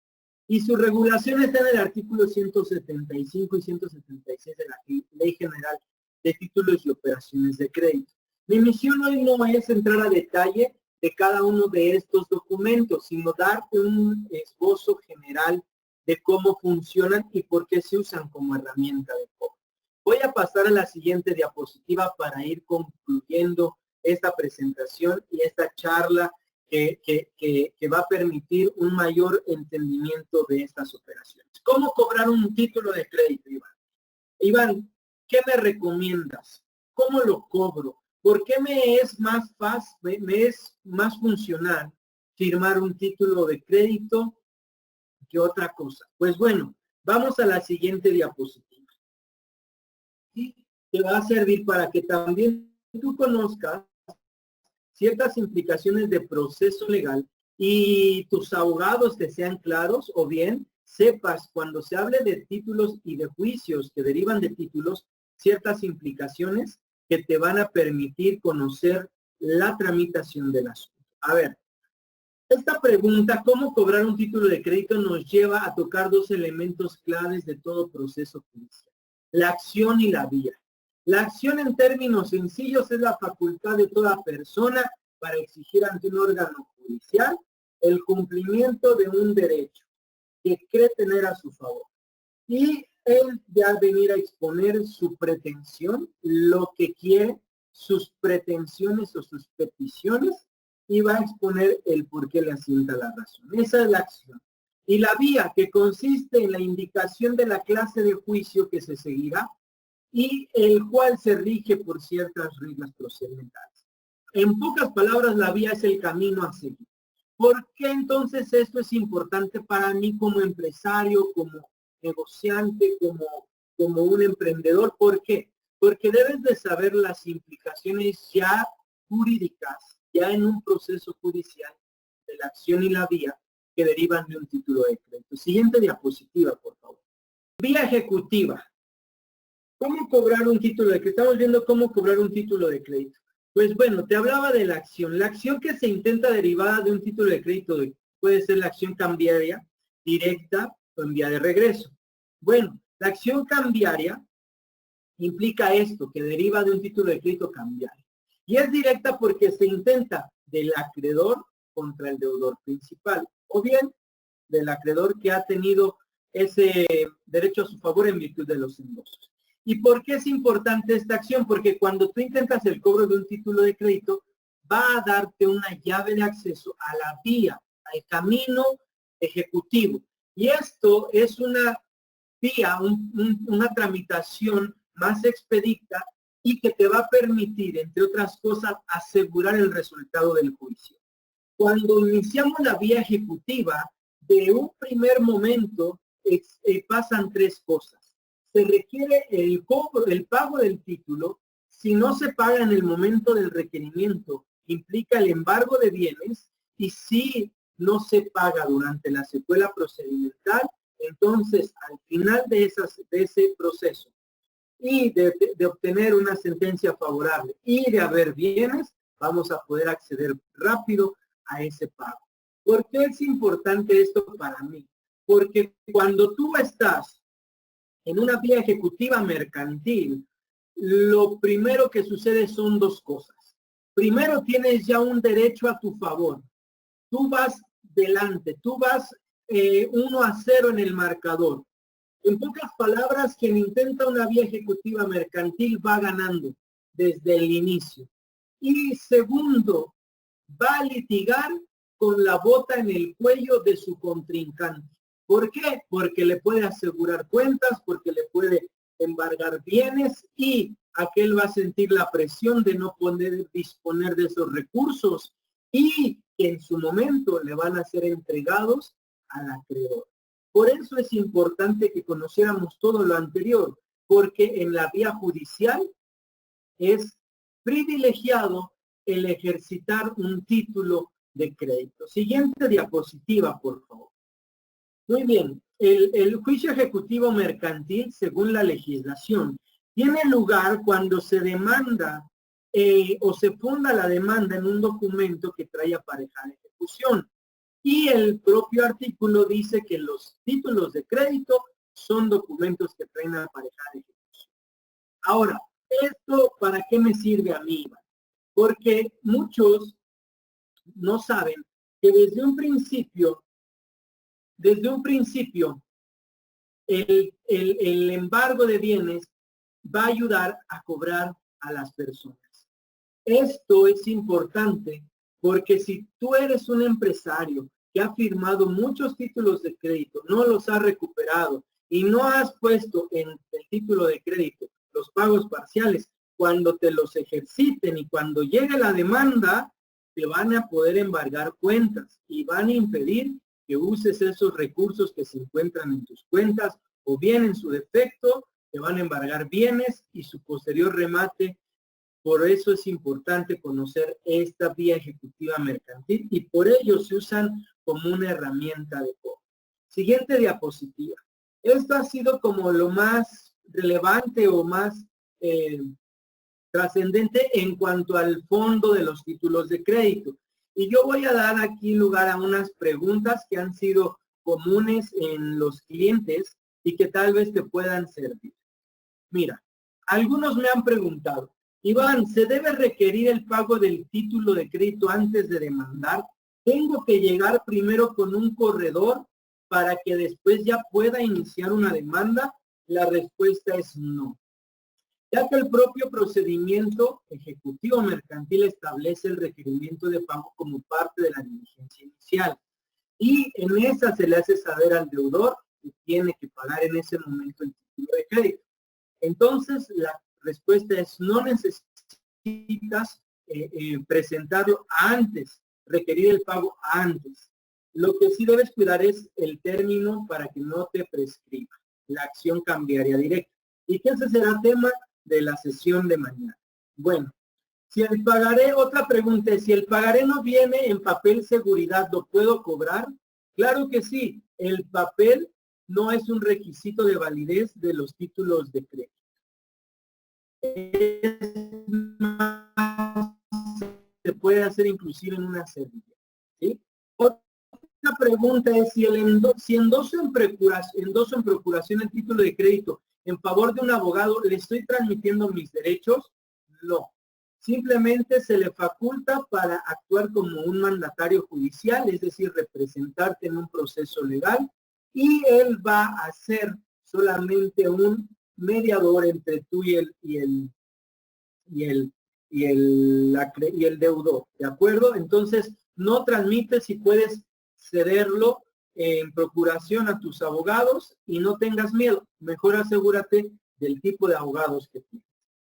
Y su regulación está en el artículo 175 y 176 de la Ley General de Títulos y Operaciones de Crédito. Mi misión hoy no es entrar a detalle de cada uno de estos documentos, sino darte un esbozo general de cómo funcionan y por qué se usan como herramienta de cobro. Voy a pasar a la siguiente diapositiva para ir concluyendo esta presentación y esta charla que va a permitir un mayor entendimiento de estas operaciones. ¿Cómo cobrar un título de crédito, Iván? Iván, ¿qué me recomiendas? ¿Cómo lo cobro? ¿Por qué me es más fácil, me es más funcional firmar un título de crédito que otra cosa? Pues bueno, vamos a la siguiente diapositiva. Y te va a servir para que también tú conozcas ciertas implicaciones de proceso legal y tus abogados te sean claros, o bien sepas cuando se hable de títulos y de juicios que derivan de títulos, ciertas implicaciones que te van a permitir conocer la tramitación del asunto. A ver, esta pregunta, ¿cómo cobrar un título de crédito?, nos lleva a tocar dos elementos claves de todo proceso judicial: la acción y la vía. La acción, en términos sencillos, es la facultad de toda persona para exigir ante un órgano judicial el cumplimiento de un derecho que cree tener a su favor. Y él ya venir a exponer su pretensión, lo que quiere, sus pretensiones o sus peticiones, y va a exponer el por qué le asienta la razón. Esa es la acción. Y la vía, que consiste en la indicación de la clase de juicio que se seguirá, y el cual se rige por ciertas reglas procedimentales. En pocas palabras, la vía es el camino a seguir. ¿Por qué entonces esto es importante para mí como empresario, como negociante, como un emprendedor? ¿Por qué? Porque debes de saber las implicaciones ya jurídicas, ya en un proceso judicial, de la acción y la vía que derivan de un título de crédito. Siguiente diapositiva, por favor. Vía ejecutiva. ¿Cómo cobrar un título de crédito? Estamos viendo cómo cobrar un título de crédito. Pues bueno, te hablaba de la acción. La acción que se intenta derivada de un título de crédito puede ser la acción cambiaria, directa o en vía de regreso. Bueno, la acción cambiaria implica esto, que deriva de un título de crédito cambiario. Y es directa porque se intenta del acreedor contra el deudor principal, o bien del acreedor que ha tenido ese derecho a su favor en virtud de los endosos. ¿Y por qué es importante esta acción? Porque cuando tú intentas el cobro de un título de crédito, va a darte una llave de acceso a la vía, al camino ejecutivo. Y esto es una vía, una tramitación más expedita y que te va a permitir, entre otras cosas, asegurar el resultado del juicio. Cuando iniciamos la vía ejecutiva, de un primer momento pasan tres cosas. Se requiere el cobro, el pago del título. Si no se paga en el momento del requerimiento, implica el embargo de bienes, y si no se paga durante la secuela procedimental, entonces al final de ese proceso y de obtener una sentencia favorable y de haber bienes, vamos a poder acceder rápido a ese pago. ¿Por qué es importante esto para mí? Porque cuando tú estás en una vía ejecutiva mercantil, lo primero que sucede son dos cosas. Primero, tienes ya un derecho a tu favor. Tú vas delante, tú vas 1-0 en el marcador. En pocas palabras, quien intenta una vía ejecutiva mercantil va ganando desde el inicio. Y segundo, va a litigar con la bota en el cuello de su contrincante. ¿Por qué? Porque le puede asegurar cuentas, porque le puede embargar bienes, y aquel va a sentir la presión de no poder disponer de esos recursos y que en su momento le van a ser entregados al acreedor. Por eso es importante que conociéramos todo lo anterior, porque en la vía judicial es privilegiado el ejercitar un título de crédito. Siguiente diapositiva, por favor. Muy bien, el juicio ejecutivo mercantil, según la legislación, tiene lugar cuando se demanda o se funda la demanda en un documento que trae aparejada ejecución. Y el propio artículo dice que los títulos de crédito son documentos que traen aparejada ejecución. Ahora, ¿esto para qué me sirve a mí? Porque muchos no saben que desde un principio, el embargo de bienes va a ayudar a cobrar a las personas. Esto es importante porque si tú eres un empresario que ha firmado muchos títulos de crédito, no los ha recuperado y no has puesto en el título de crédito los pagos parciales, cuando te los ejerciten y cuando llegue la demanda, te van a poder embargar cuentas y van a impedir que uses esos recursos que se encuentran en tus cuentas, o bien en su defecto, te van a embargar bienes y su posterior remate. Por eso es importante conocer esta vía ejecutiva mercantil y por ello se usan como una herramienta de cobro. Siguiente diapositiva. Esto ha sido como lo más relevante o más trascendente en cuanto al fondo de los títulos de crédito. Y yo voy a dar aquí lugar a unas preguntas que han sido comunes en los clientes y que tal vez te puedan servir. Mira, algunos me han preguntado, Iván, ¿se debe requerir el pago del título de crédito antes de demandar? ¿Tengo que llegar primero con un corredor para que después ya pueda iniciar una demanda? La respuesta es no, ya que el propio procedimiento ejecutivo mercantil establece el requerimiento de pago como parte de la diligencia inicial. Y en esa se le hace saber al deudor que tiene que pagar en ese momento el título de crédito. Entonces, la respuesta es no necesitas presentarlo antes, requerir el pago antes. Lo que sí debes cuidar es el término para que no te prescriba la acción cambiaria directa. ¿Y qué ese será tema de la sesión de mañana? Bueno, si el pagaré, otra pregunta es, si el pagaré no viene en papel seguridad, ¿lo puedo cobrar? Claro que sí, el papel no es un requisito de validez de los títulos de crédito. Se puede hacer inclusive en una servilleta, ¿sí? Otra pregunta es si endoso en procuración el título de crédito en favor de un abogado, ¿le estoy transmitiendo mis derechos? No. Simplemente se le faculta para actuar como un mandatario judicial, es decir, representarte en un proceso legal, y él va a ser solamente un mediador entre tú y el deudor, ¿de acuerdo? Entonces, no transmites si puedes cederlo en procuración a tus abogados y no tengas miedo. Mejor asegúrate del tipo de abogados que tienes.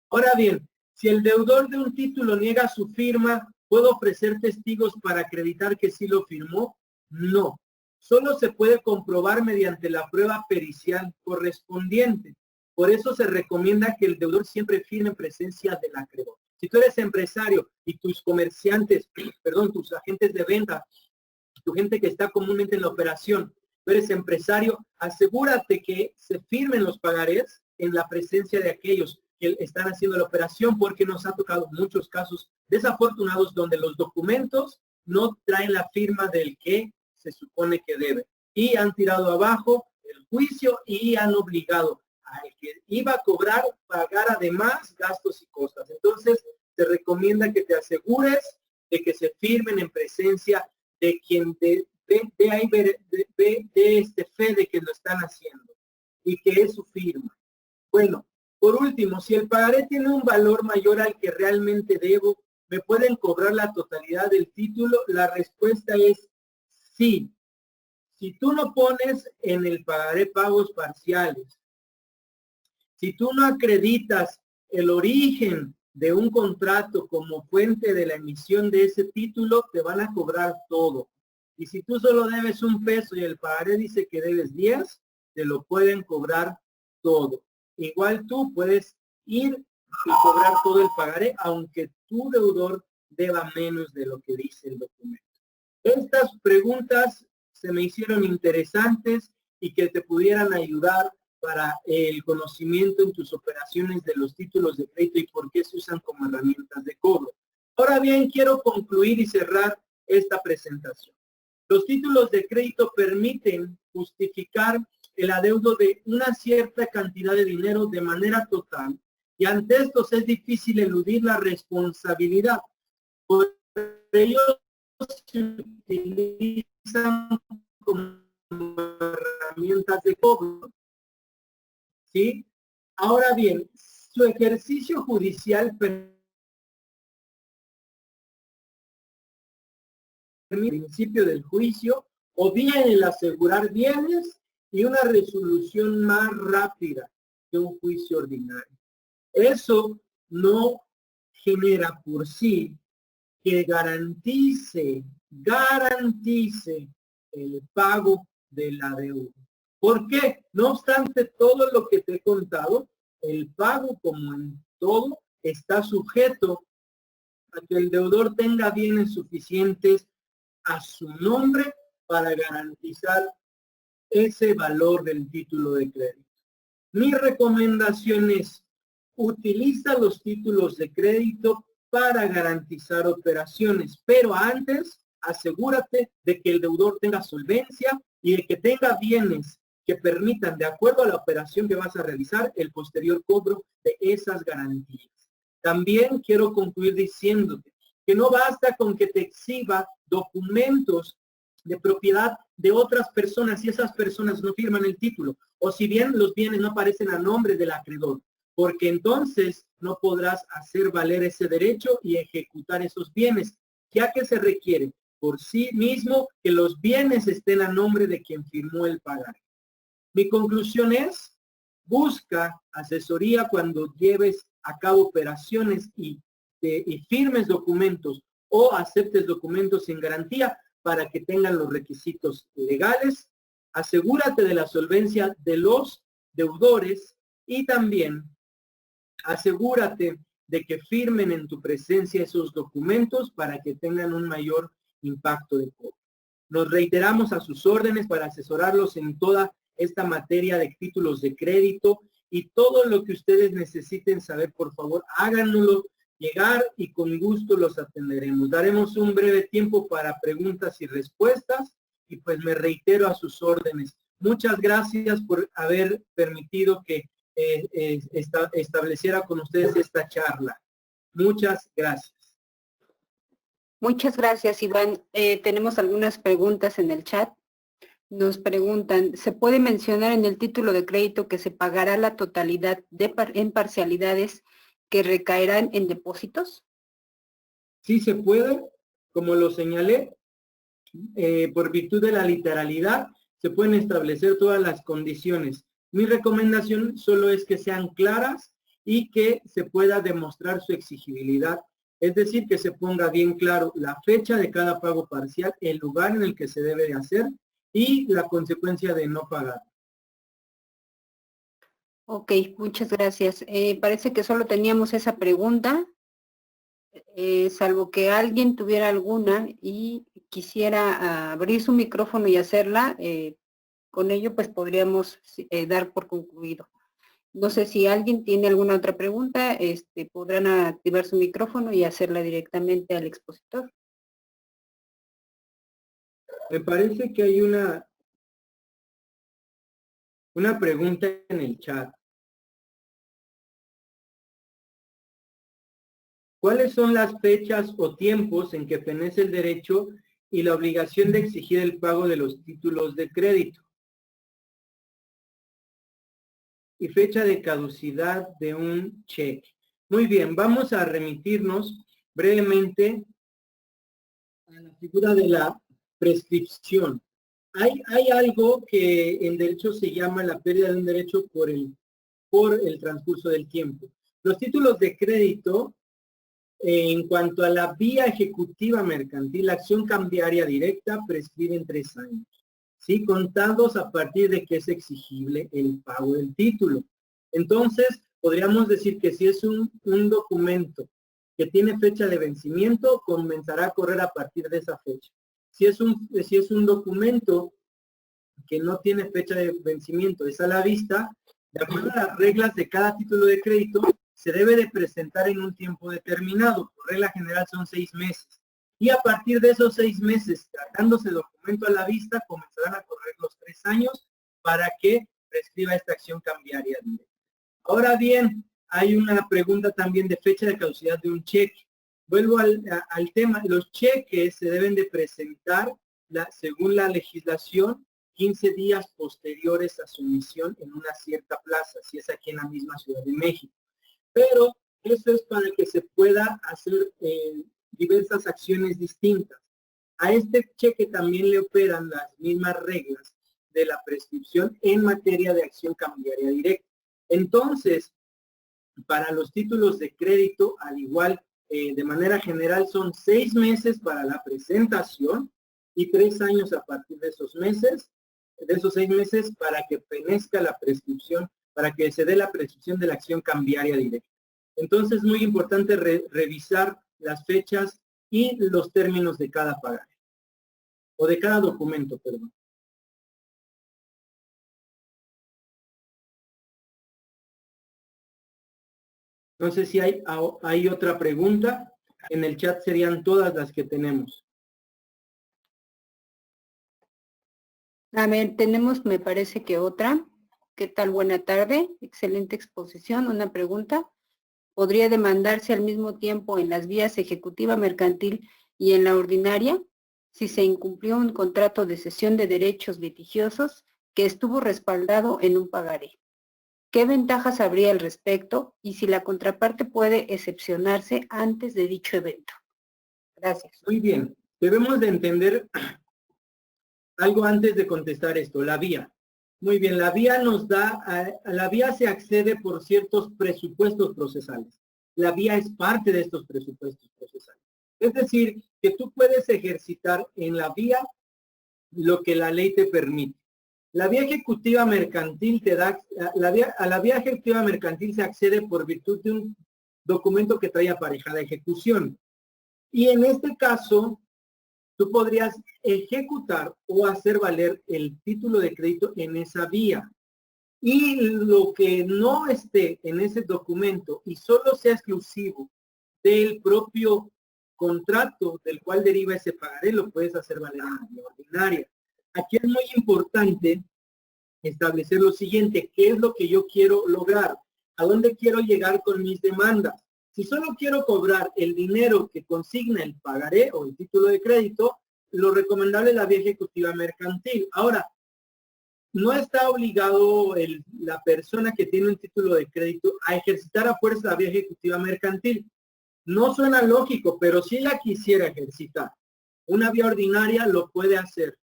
Ahora bien, si el deudor de un título niega su firma, ¿puedo ofrecer testigos para acreditar que sí lo firmó? No. Solo se puede comprobar mediante la prueba pericial correspondiente. Por eso se recomienda que el deudor siempre firme en presencia del acreedor. Si tú eres empresario y tus comerciantes, tus agentes de venta, tu gente que está comúnmente en la operación, tú eres empresario, asegúrate que se firmen los pagarés en la presencia de aquellos que están haciendo la operación, porque nos ha tocado muchos casos desafortunados donde los documentos no traen la firma del que se supone que debe. Y han tirado abajo el juicio y han obligado al que iba a cobrar, pagar además gastos y costas. Entonces, te recomienda que te asegures de que se firmen en presencia de quien de fe de que lo están haciendo y que es su firma. Bueno, por último, si el pagaré tiene un valor mayor al que realmente debo, ¿me pueden cobrar la totalidad del título? La respuesta es sí. Si tú no pones en el pagaré pagos parciales, si tú no acreditas el origen de un contrato como fuente de la emisión de ese título, te van a cobrar todo. Y si tú solo debes $1 y el pagaré dice que debes 10, te lo pueden cobrar todo. Igual tú puedes ir y cobrar todo el pagaré, aunque tu deudor deba menos de lo que dice el documento. Estas preguntas se me hicieron interesantes y que te pudieran ayudar para el conocimiento en tus operaciones de los títulos de crédito y por qué se usan como herramientas de cobro. Ahora bien, quiero concluir y cerrar esta presentación. Los títulos de crédito permiten justificar el adeudo de una cierta cantidad de dinero de manera total y ante estos es difícil eludir la responsabilidad. Por ello se utilizan como herramientas de cobro. ¿Sí? Ahora bien, su ejercicio judicial permite el principio del juicio o bien el asegurar bienes y una resolución más rápida que un juicio ordinario. Eso no genera por sí que garantice el pago de la deuda. ¿Por qué? No obstante todo lo que te he contado, el pago, como en todo, está sujeto a que el deudor tenga bienes suficientes a su nombre para garantizar ese valor del título de crédito. Mi recomendación es, utiliza los títulos de crédito para garantizar operaciones, pero antes asegúrate de que el deudor tenga solvencia y de que tenga bienes que permitan, de acuerdo a la operación que vas a realizar, el posterior cobro de esas garantías. También quiero concluir diciéndote que no basta con que te exhiba documentos de propiedad de otras personas si esas personas no firman el título, o si bien los bienes no aparecen a nombre del acreedor, porque entonces no podrás hacer valer ese derecho y ejecutar esos bienes, ya que se requiere por sí mismo que los bienes estén a nombre de quien firmó el pagar. Mi conclusión es, busca asesoría cuando lleves a cabo operaciones y firmes documentos o aceptes documentos sin garantía para que tengan los requisitos legales. Asegúrate de la solvencia de los deudores y también asegúrate de que firmen en tu presencia esos documentos para que tengan un mayor impacto de cobro. Nos reiteramos a sus órdenes para asesorarlos en toda esta materia de títulos de crédito y todo lo que ustedes necesiten saber, por favor, háganoslo llegar y con gusto los atenderemos. Daremos un breve tiempo para preguntas y respuestas y pues me reitero a sus órdenes. Muchas gracias por haber permitido que estableciera con ustedes esta charla. Muchas gracias. Muchas gracias, Iván. Tenemos algunas preguntas en el chat. Nos preguntan, ¿se puede mencionar en el título de crédito que se pagará la totalidad en parcialidades que recaerán en depósitos? Sí se puede, como lo señalé, por virtud de la literalidad, se pueden establecer todas las condiciones. Mi recomendación solo es que sean claras y que se pueda demostrar su exigibilidad. Es decir, que se ponga bien claro la fecha de cada pago parcial, el lugar en el que se debe de hacer y la consecuencia de no pagar. Ok, muchas gracias. Parece que solo teníamos esa pregunta, salvo que alguien tuviera alguna y quisiera abrir su micrófono y hacerla, con ello pues podríamos dar por concluido. No sé si alguien tiene alguna otra pregunta, podrán activar su micrófono y hacerla directamente al expositor. Me parece que hay una pregunta en el chat. ¿Cuáles son las fechas o tiempos en que fenece el derecho y la obligación de exigir el pago de los títulos de crédito? Y fecha de caducidad de un cheque. Muy bien, vamos a remitirnos brevemente a la figura de la prescripción. Hay algo que en derecho se llama la pérdida de un derecho por el transcurso del tiempo. Los títulos de crédito, en cuanto a la vía ejecutiva mercantil, la acción cambiaria directa prescriben 3 años, ¿sí? Contados a partir de que es exigible el pago del título. Entonces, podríamos decir que si es un documento que tiene fecha de vencimiento, comenzará a correr a partir de esa fecha. Si es un documento que no tiene fecha de vencimiento, es a la vista, de acuerdo a las reglas de cada título de crédito, se debe de presentar en un tiempo determinado. Por regla general son 6 meses. Y a partir de esos 6 meses, tratándose de documento a la vista, comenzarán a correr los 3 años para que prescriba esta acción cambiaria directa. Ahora bien, hay una pregunta también de fecha de caducidad de un cheque. Vuelvo al tema. Los cheques se deben de presentar, según la legislación, 15 días posteriores a su emisión en una cierta plaza, si es aquí en la misma Ciudad de México. Pero eso es para que se pueda hacer diversas acciones distintas. A este cheque también le operan las mismas reglas de la prescripción en materia de acción cambiaria directa. Entonces, para los títulos de crédito, al igual, de manera general, son 6 meses para la presentación y 3 años a partir de esos meses, de esos 6 meses, para que fenezca la prescripción, para que se dé la prescripción de la acción cambiaria directa. Entonces, es muy importante revisar las fechas y los términos de cada pagaré, o de cada documento, perdón. No sé si hay otra pregunta. En el chat serían todas las que tenemos. A ver, tenemos, me parece que otra. ¿Qué tal? Buena tarde. Excelente exposición. Una pregunta. ¿Podría demandarse al mismo tiempo en las vías ejecutiva mercantil y en la ordinaria si se incumplió un contrato de cesión de derechos litigiosos que estuvo respaldado en un pagaré? ¿Qué ventajas habría al respecto y si la contraparte puede excepcionarse antes de dicho evento? Gracias. Muy bien. Debemos de entender algo antes de contestar esto, la vía. Muy bien, la vía nos da, a la vía se accede por ciertos presupuestos procesales. La vía es parte de estos presupuestos procesales. Es decir, que tú puedes ejercitar en la vía lo que la ley te permite. La vía ejecutiva mercantil te da, a la vía ejecutiva mercantil se accede por virtud de un documento que trae aparejada ejecución. Y en este caso, tú podrías ejecutar o hacer valer el título de crédito en esa vía. Y lo que no esté en ese documento y solo sea exclusivo del propio contrato del cual deriva ese pagaré, lo puedes hacer valer en la vía ordinaria. Aquí es muy importante establecer lo siguiente: ¿qué es lo que yo quiero lograr? ¿A dónde quiero llegar con mis demandas? Si solo quiero cobrar el dinero que consigna el pagaré o el título de crédito, lo recomendable es la vía ejecutiva mercantil. Ahora, no está obligado la persona que tiene un título de crédito a ejercitar a fuerza la vía ejecutiva mercantil. No suena lógico, pero si ella quisiera ejercitar una vía ordinaria, lo puede hacer.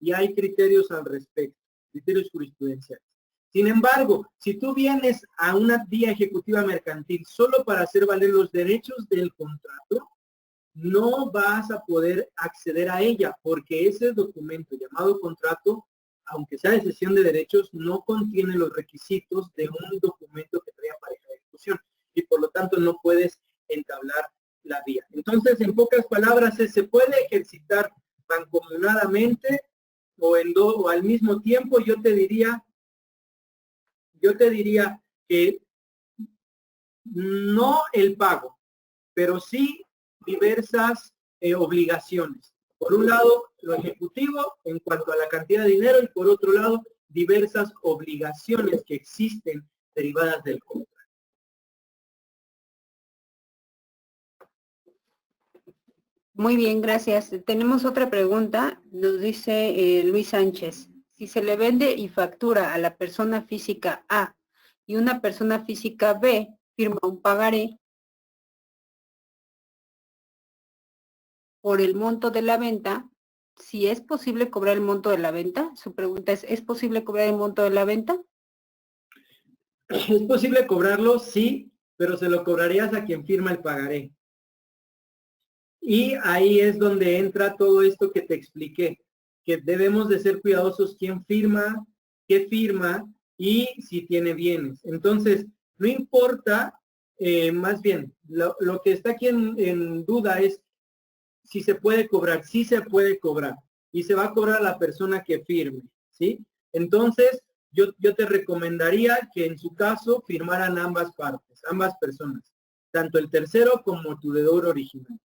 Y hay criterios al respecto, criterios jurisprudenciales. Sin embargo, si tú vienes a una vía ejecutiva mercantil solo para hacer valer los derechos del contrato, no vas a poder acceder a ella, porque ese documento llamado contrato, aunque sea de cesión de derechos, no contiene los requisitos de un documento que trae aparejada de ejecución, y por lo tanto no puedes entablar la vía. Entonces, en pocas palabras, se puede ejercitar mancomunadamente o al mismo tiempo. Yo te diría que no el pago, pero sí diversas obligaciones. Por un lado, lo ejecutivo en cuanto a la cantidad de dinero, y por otro lado, diversas obligaciones que existen derivadas del contrato. Muy bien, gracias. Tenemos otra pregunta. Nos dice Luis Sánchez. Si se le vende y factura a la persona física A y una persona física B firma un pagaré por el monto de la venta, si es posible cobrar el monto de la venta. Su pregunta ¿es posible cobrar el monto de la venta? ¿Es posible cobrarlo? Sí, pero se lo cobrarías a quien firma el pagaré. Y ahí es donde entra todo esto que te expliqué, que debemos de ser cuidadosos quién firma, qué firma y si tiene bienes. Entonces, no importa, más bien, lo que está aquí en duda es si se puede cobrar, sí se puede cobrar. Y se va a cobrar a la persona que firme, ¿sí? Entonces, yo te recomendaría que en su caso firmaran ambas partes, ambas personas, tanto el tercero como tu deudor original.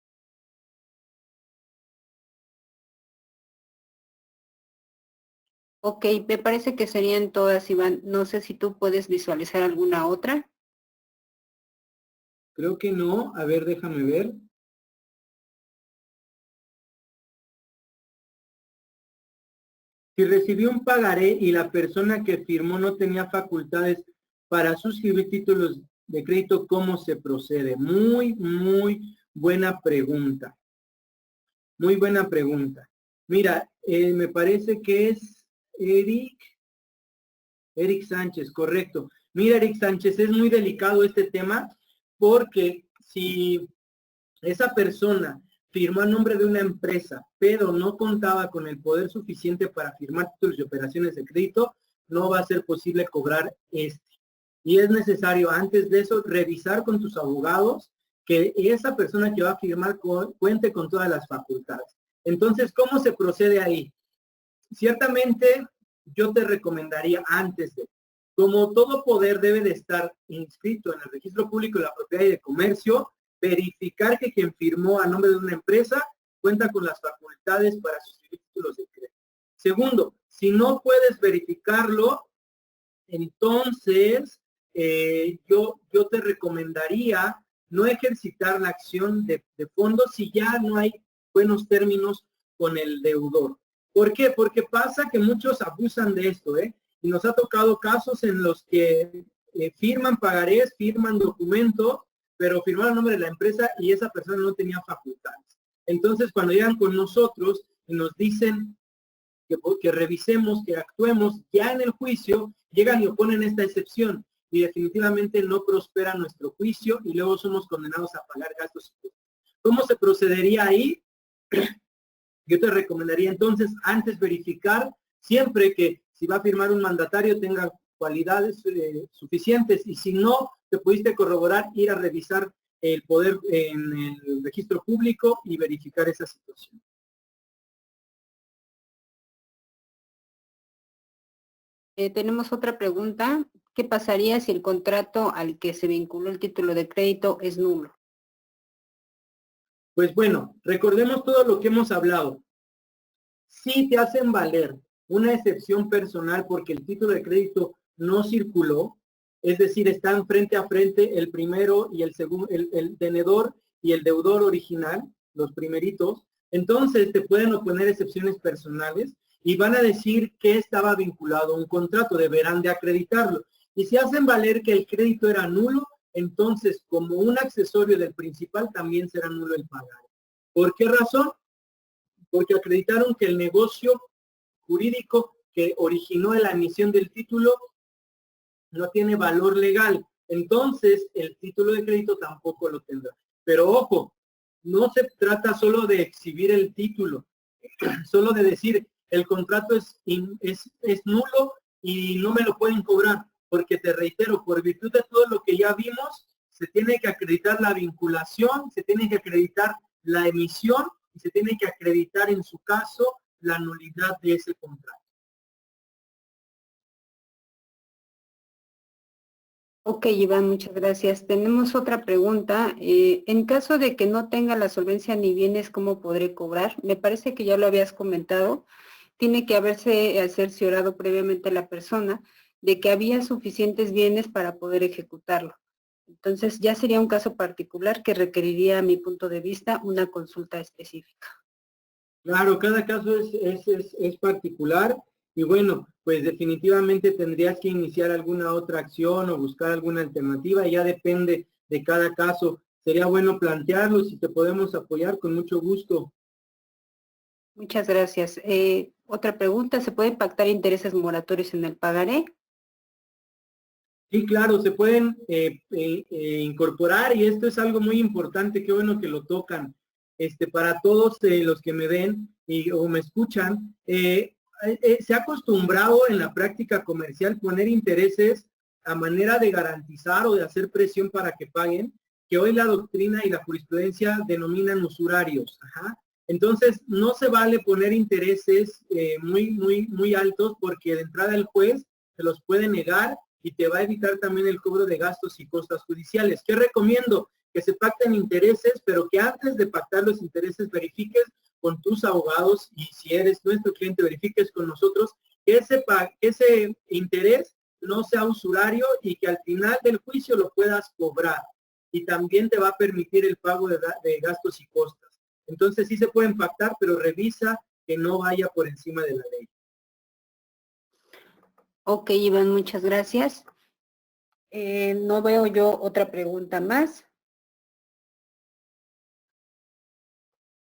Ok, me parece que serían todas, Iván. No sé si tú puedes visualizar alguna otra. Creo que no. A ver, déjame ver. Si recibió un pagaré y la persona que firmó no tenía facultades para suscribir títulos de crédito, ¿cómo se procede? Muy, muy buena pregunta. Muy buena pregunta. Mira, me parece que es Eric Sánchez, correcto. Mira, Eric Sánchez, es muy delicado este tema porque si esa persona firmó a nombre de una empresa, pero no contaba con el poder suficiente para firmar títulos y operaciones de crédito, no va a ser posible cobrar este. Y es necesario, antes de eso, revisar con tus abogados que esa persona que va a firmar cuente con todas las facultades. Entonces, ¿cómo se procede ahí? Ciertamente, yo te recomendaría antes de, como todo poder debe de estar inscrito en el registro público de la propiedad y de comercio, verificar que quien firmó a nombre de una empresa cuenta con las facultades para suscribir títulos de crédito. Segundo, si no puedes verificarlo, entonces yo te recomendaría no ejercitar la acción de fondo si ya no hay buenos términos con el deudor. ¿Por qué? Porque pasa que muchos abusan de esto, ¿eh? Y nos ha tocado casos en los que firman pagarés, firman documentos, pero firmaron el nombre de la empresa y esa persona no tenía facultades. Entonces, cuando llegan con nosotros y nos dicen que revisemos, que actuemos ya en el juicio, llegan y oponen esta excepción y definitivamente no prospera nuestro juicio y luego somos condenados a pagar gastos. ¿Cómo se procedería ahí? Yo te recomendaría entonces antes verificar siempre que si va a firmar un mandatario tenga cualidades suficientes y si no te pudiste corroborar, ir a revisar el poder en el registro público y verificar esa situación. Tenemos otra pregunta. ¿Qué pasaría si el contrato al que se vinculó el título de crédito es nulo? Pues bueno, recordemos todo lo que hemos hablado. Si te hacen valer una excepción personal porque el título de crédito no circuló, es decir, están frente a frente el primero y el segundo, el tenedor y el deudor original, los primeritos, entonces te pueden oponer excepciones personales y van a decir que estaba vinculado a un contrato, deberán de acreditarlo. Y si hacen valer que el crédito era nulo, entonces como un accesorio del principal también será nulo el pagar. ¿Por qué razón? Porque acreditaron que el negocio jurídico que originó la emisión del título no tiene valor legal. Entonces, el título de crédito tampoco lo tendrá. Pero ojo, no se trata solo de exhibir el título, solo de decir el contrato es nulo y no me lo pueden cobrar, porque te reitero, por virtud de todo lo que ya vimos, se tiene que acreditar la vinculación, se tiene que acreditar la emisión y se tiene que acreditar en su caso la nulidad de ese contrato. Ok, Iván, muchas gracias. Tenemos otra pregunta. En caso de que no tenga la solvencia ni bienes, ¿cómo podré cobrar? Me parece que ya lo habías comentado. Tiene que haberse cerciorado previamente la persona de que había suficientes bienes para poder ejecutarlo. Entonces, ya sería un caso particular que requeriría, a mi punto de vista, una consulta específica. Claro, cada caso es particular y bueno, pues definitivamente tendrías que iniciar alguna otra acción o buscar alguna alternativa, ya depende de cada caso. Sería bueno plantearlo, si te podemos apoyar con mucho gusto. Muchas gracias. Otra pregunta, ¿se pueden pactar intereses moratorios en el pagaré? Sí, claro, se pueden incorporar y esto es algo muy importante, qué bueno que lo tocan. Para todos los que me ven o me escuchan, se ha acostumbrado en la práctica comercial poner intereses a manera de garantizar o de hacer presión para que paguen, que hoy la doctrina y la jurisprudencia denominan usurarios. Ajá. Entonces, no se vale poner intereses muy altos porque de entrada el juez te los puede negar y te va a evitar también el cobro de gastos y costas judiciales. ¿Qué recomiendo? Que se pacten intereses, pero que antes de pactar los intereses verifiques con tus abogados y si eres nuestro cliente, verifiques con nosotros que ese interés no sea usurario y que al final del juicio lo puedas cobrar. Y también te va a permitir el pago de gastos y costas. Entonces sí se pueden pactar, pero revisa que no vaya por encima de la ley. Ok, Iván, muchas gracias. No veo yo otra pregunta más.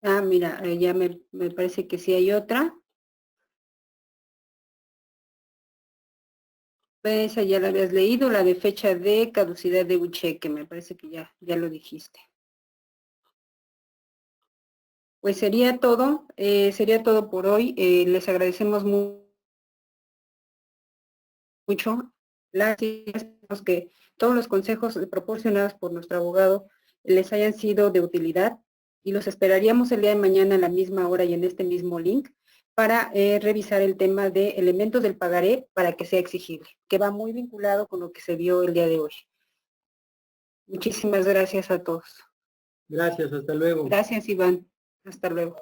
Ah, mira, ya me parece que sí hay otra. Esa ya la habías leído, la de fecha de caducidad de un cheque, me parece que ya lo dijiste. Pues sería todo por hoy. Les agradecemos mucho. Gracias que todos los consejos proporcionados por nuestro abogado les hayan sido de utilidad y los esperaríamos el día de mañana a la misma hora y en este mismo link para revisar el tema de elementos del pagaré para que sea exigible, que va muy vinculado con lo que se vio el día de hoy. Muchísimas gracias a todos. Gracias, hasta luego. Gracias, Iván. Hasta luego.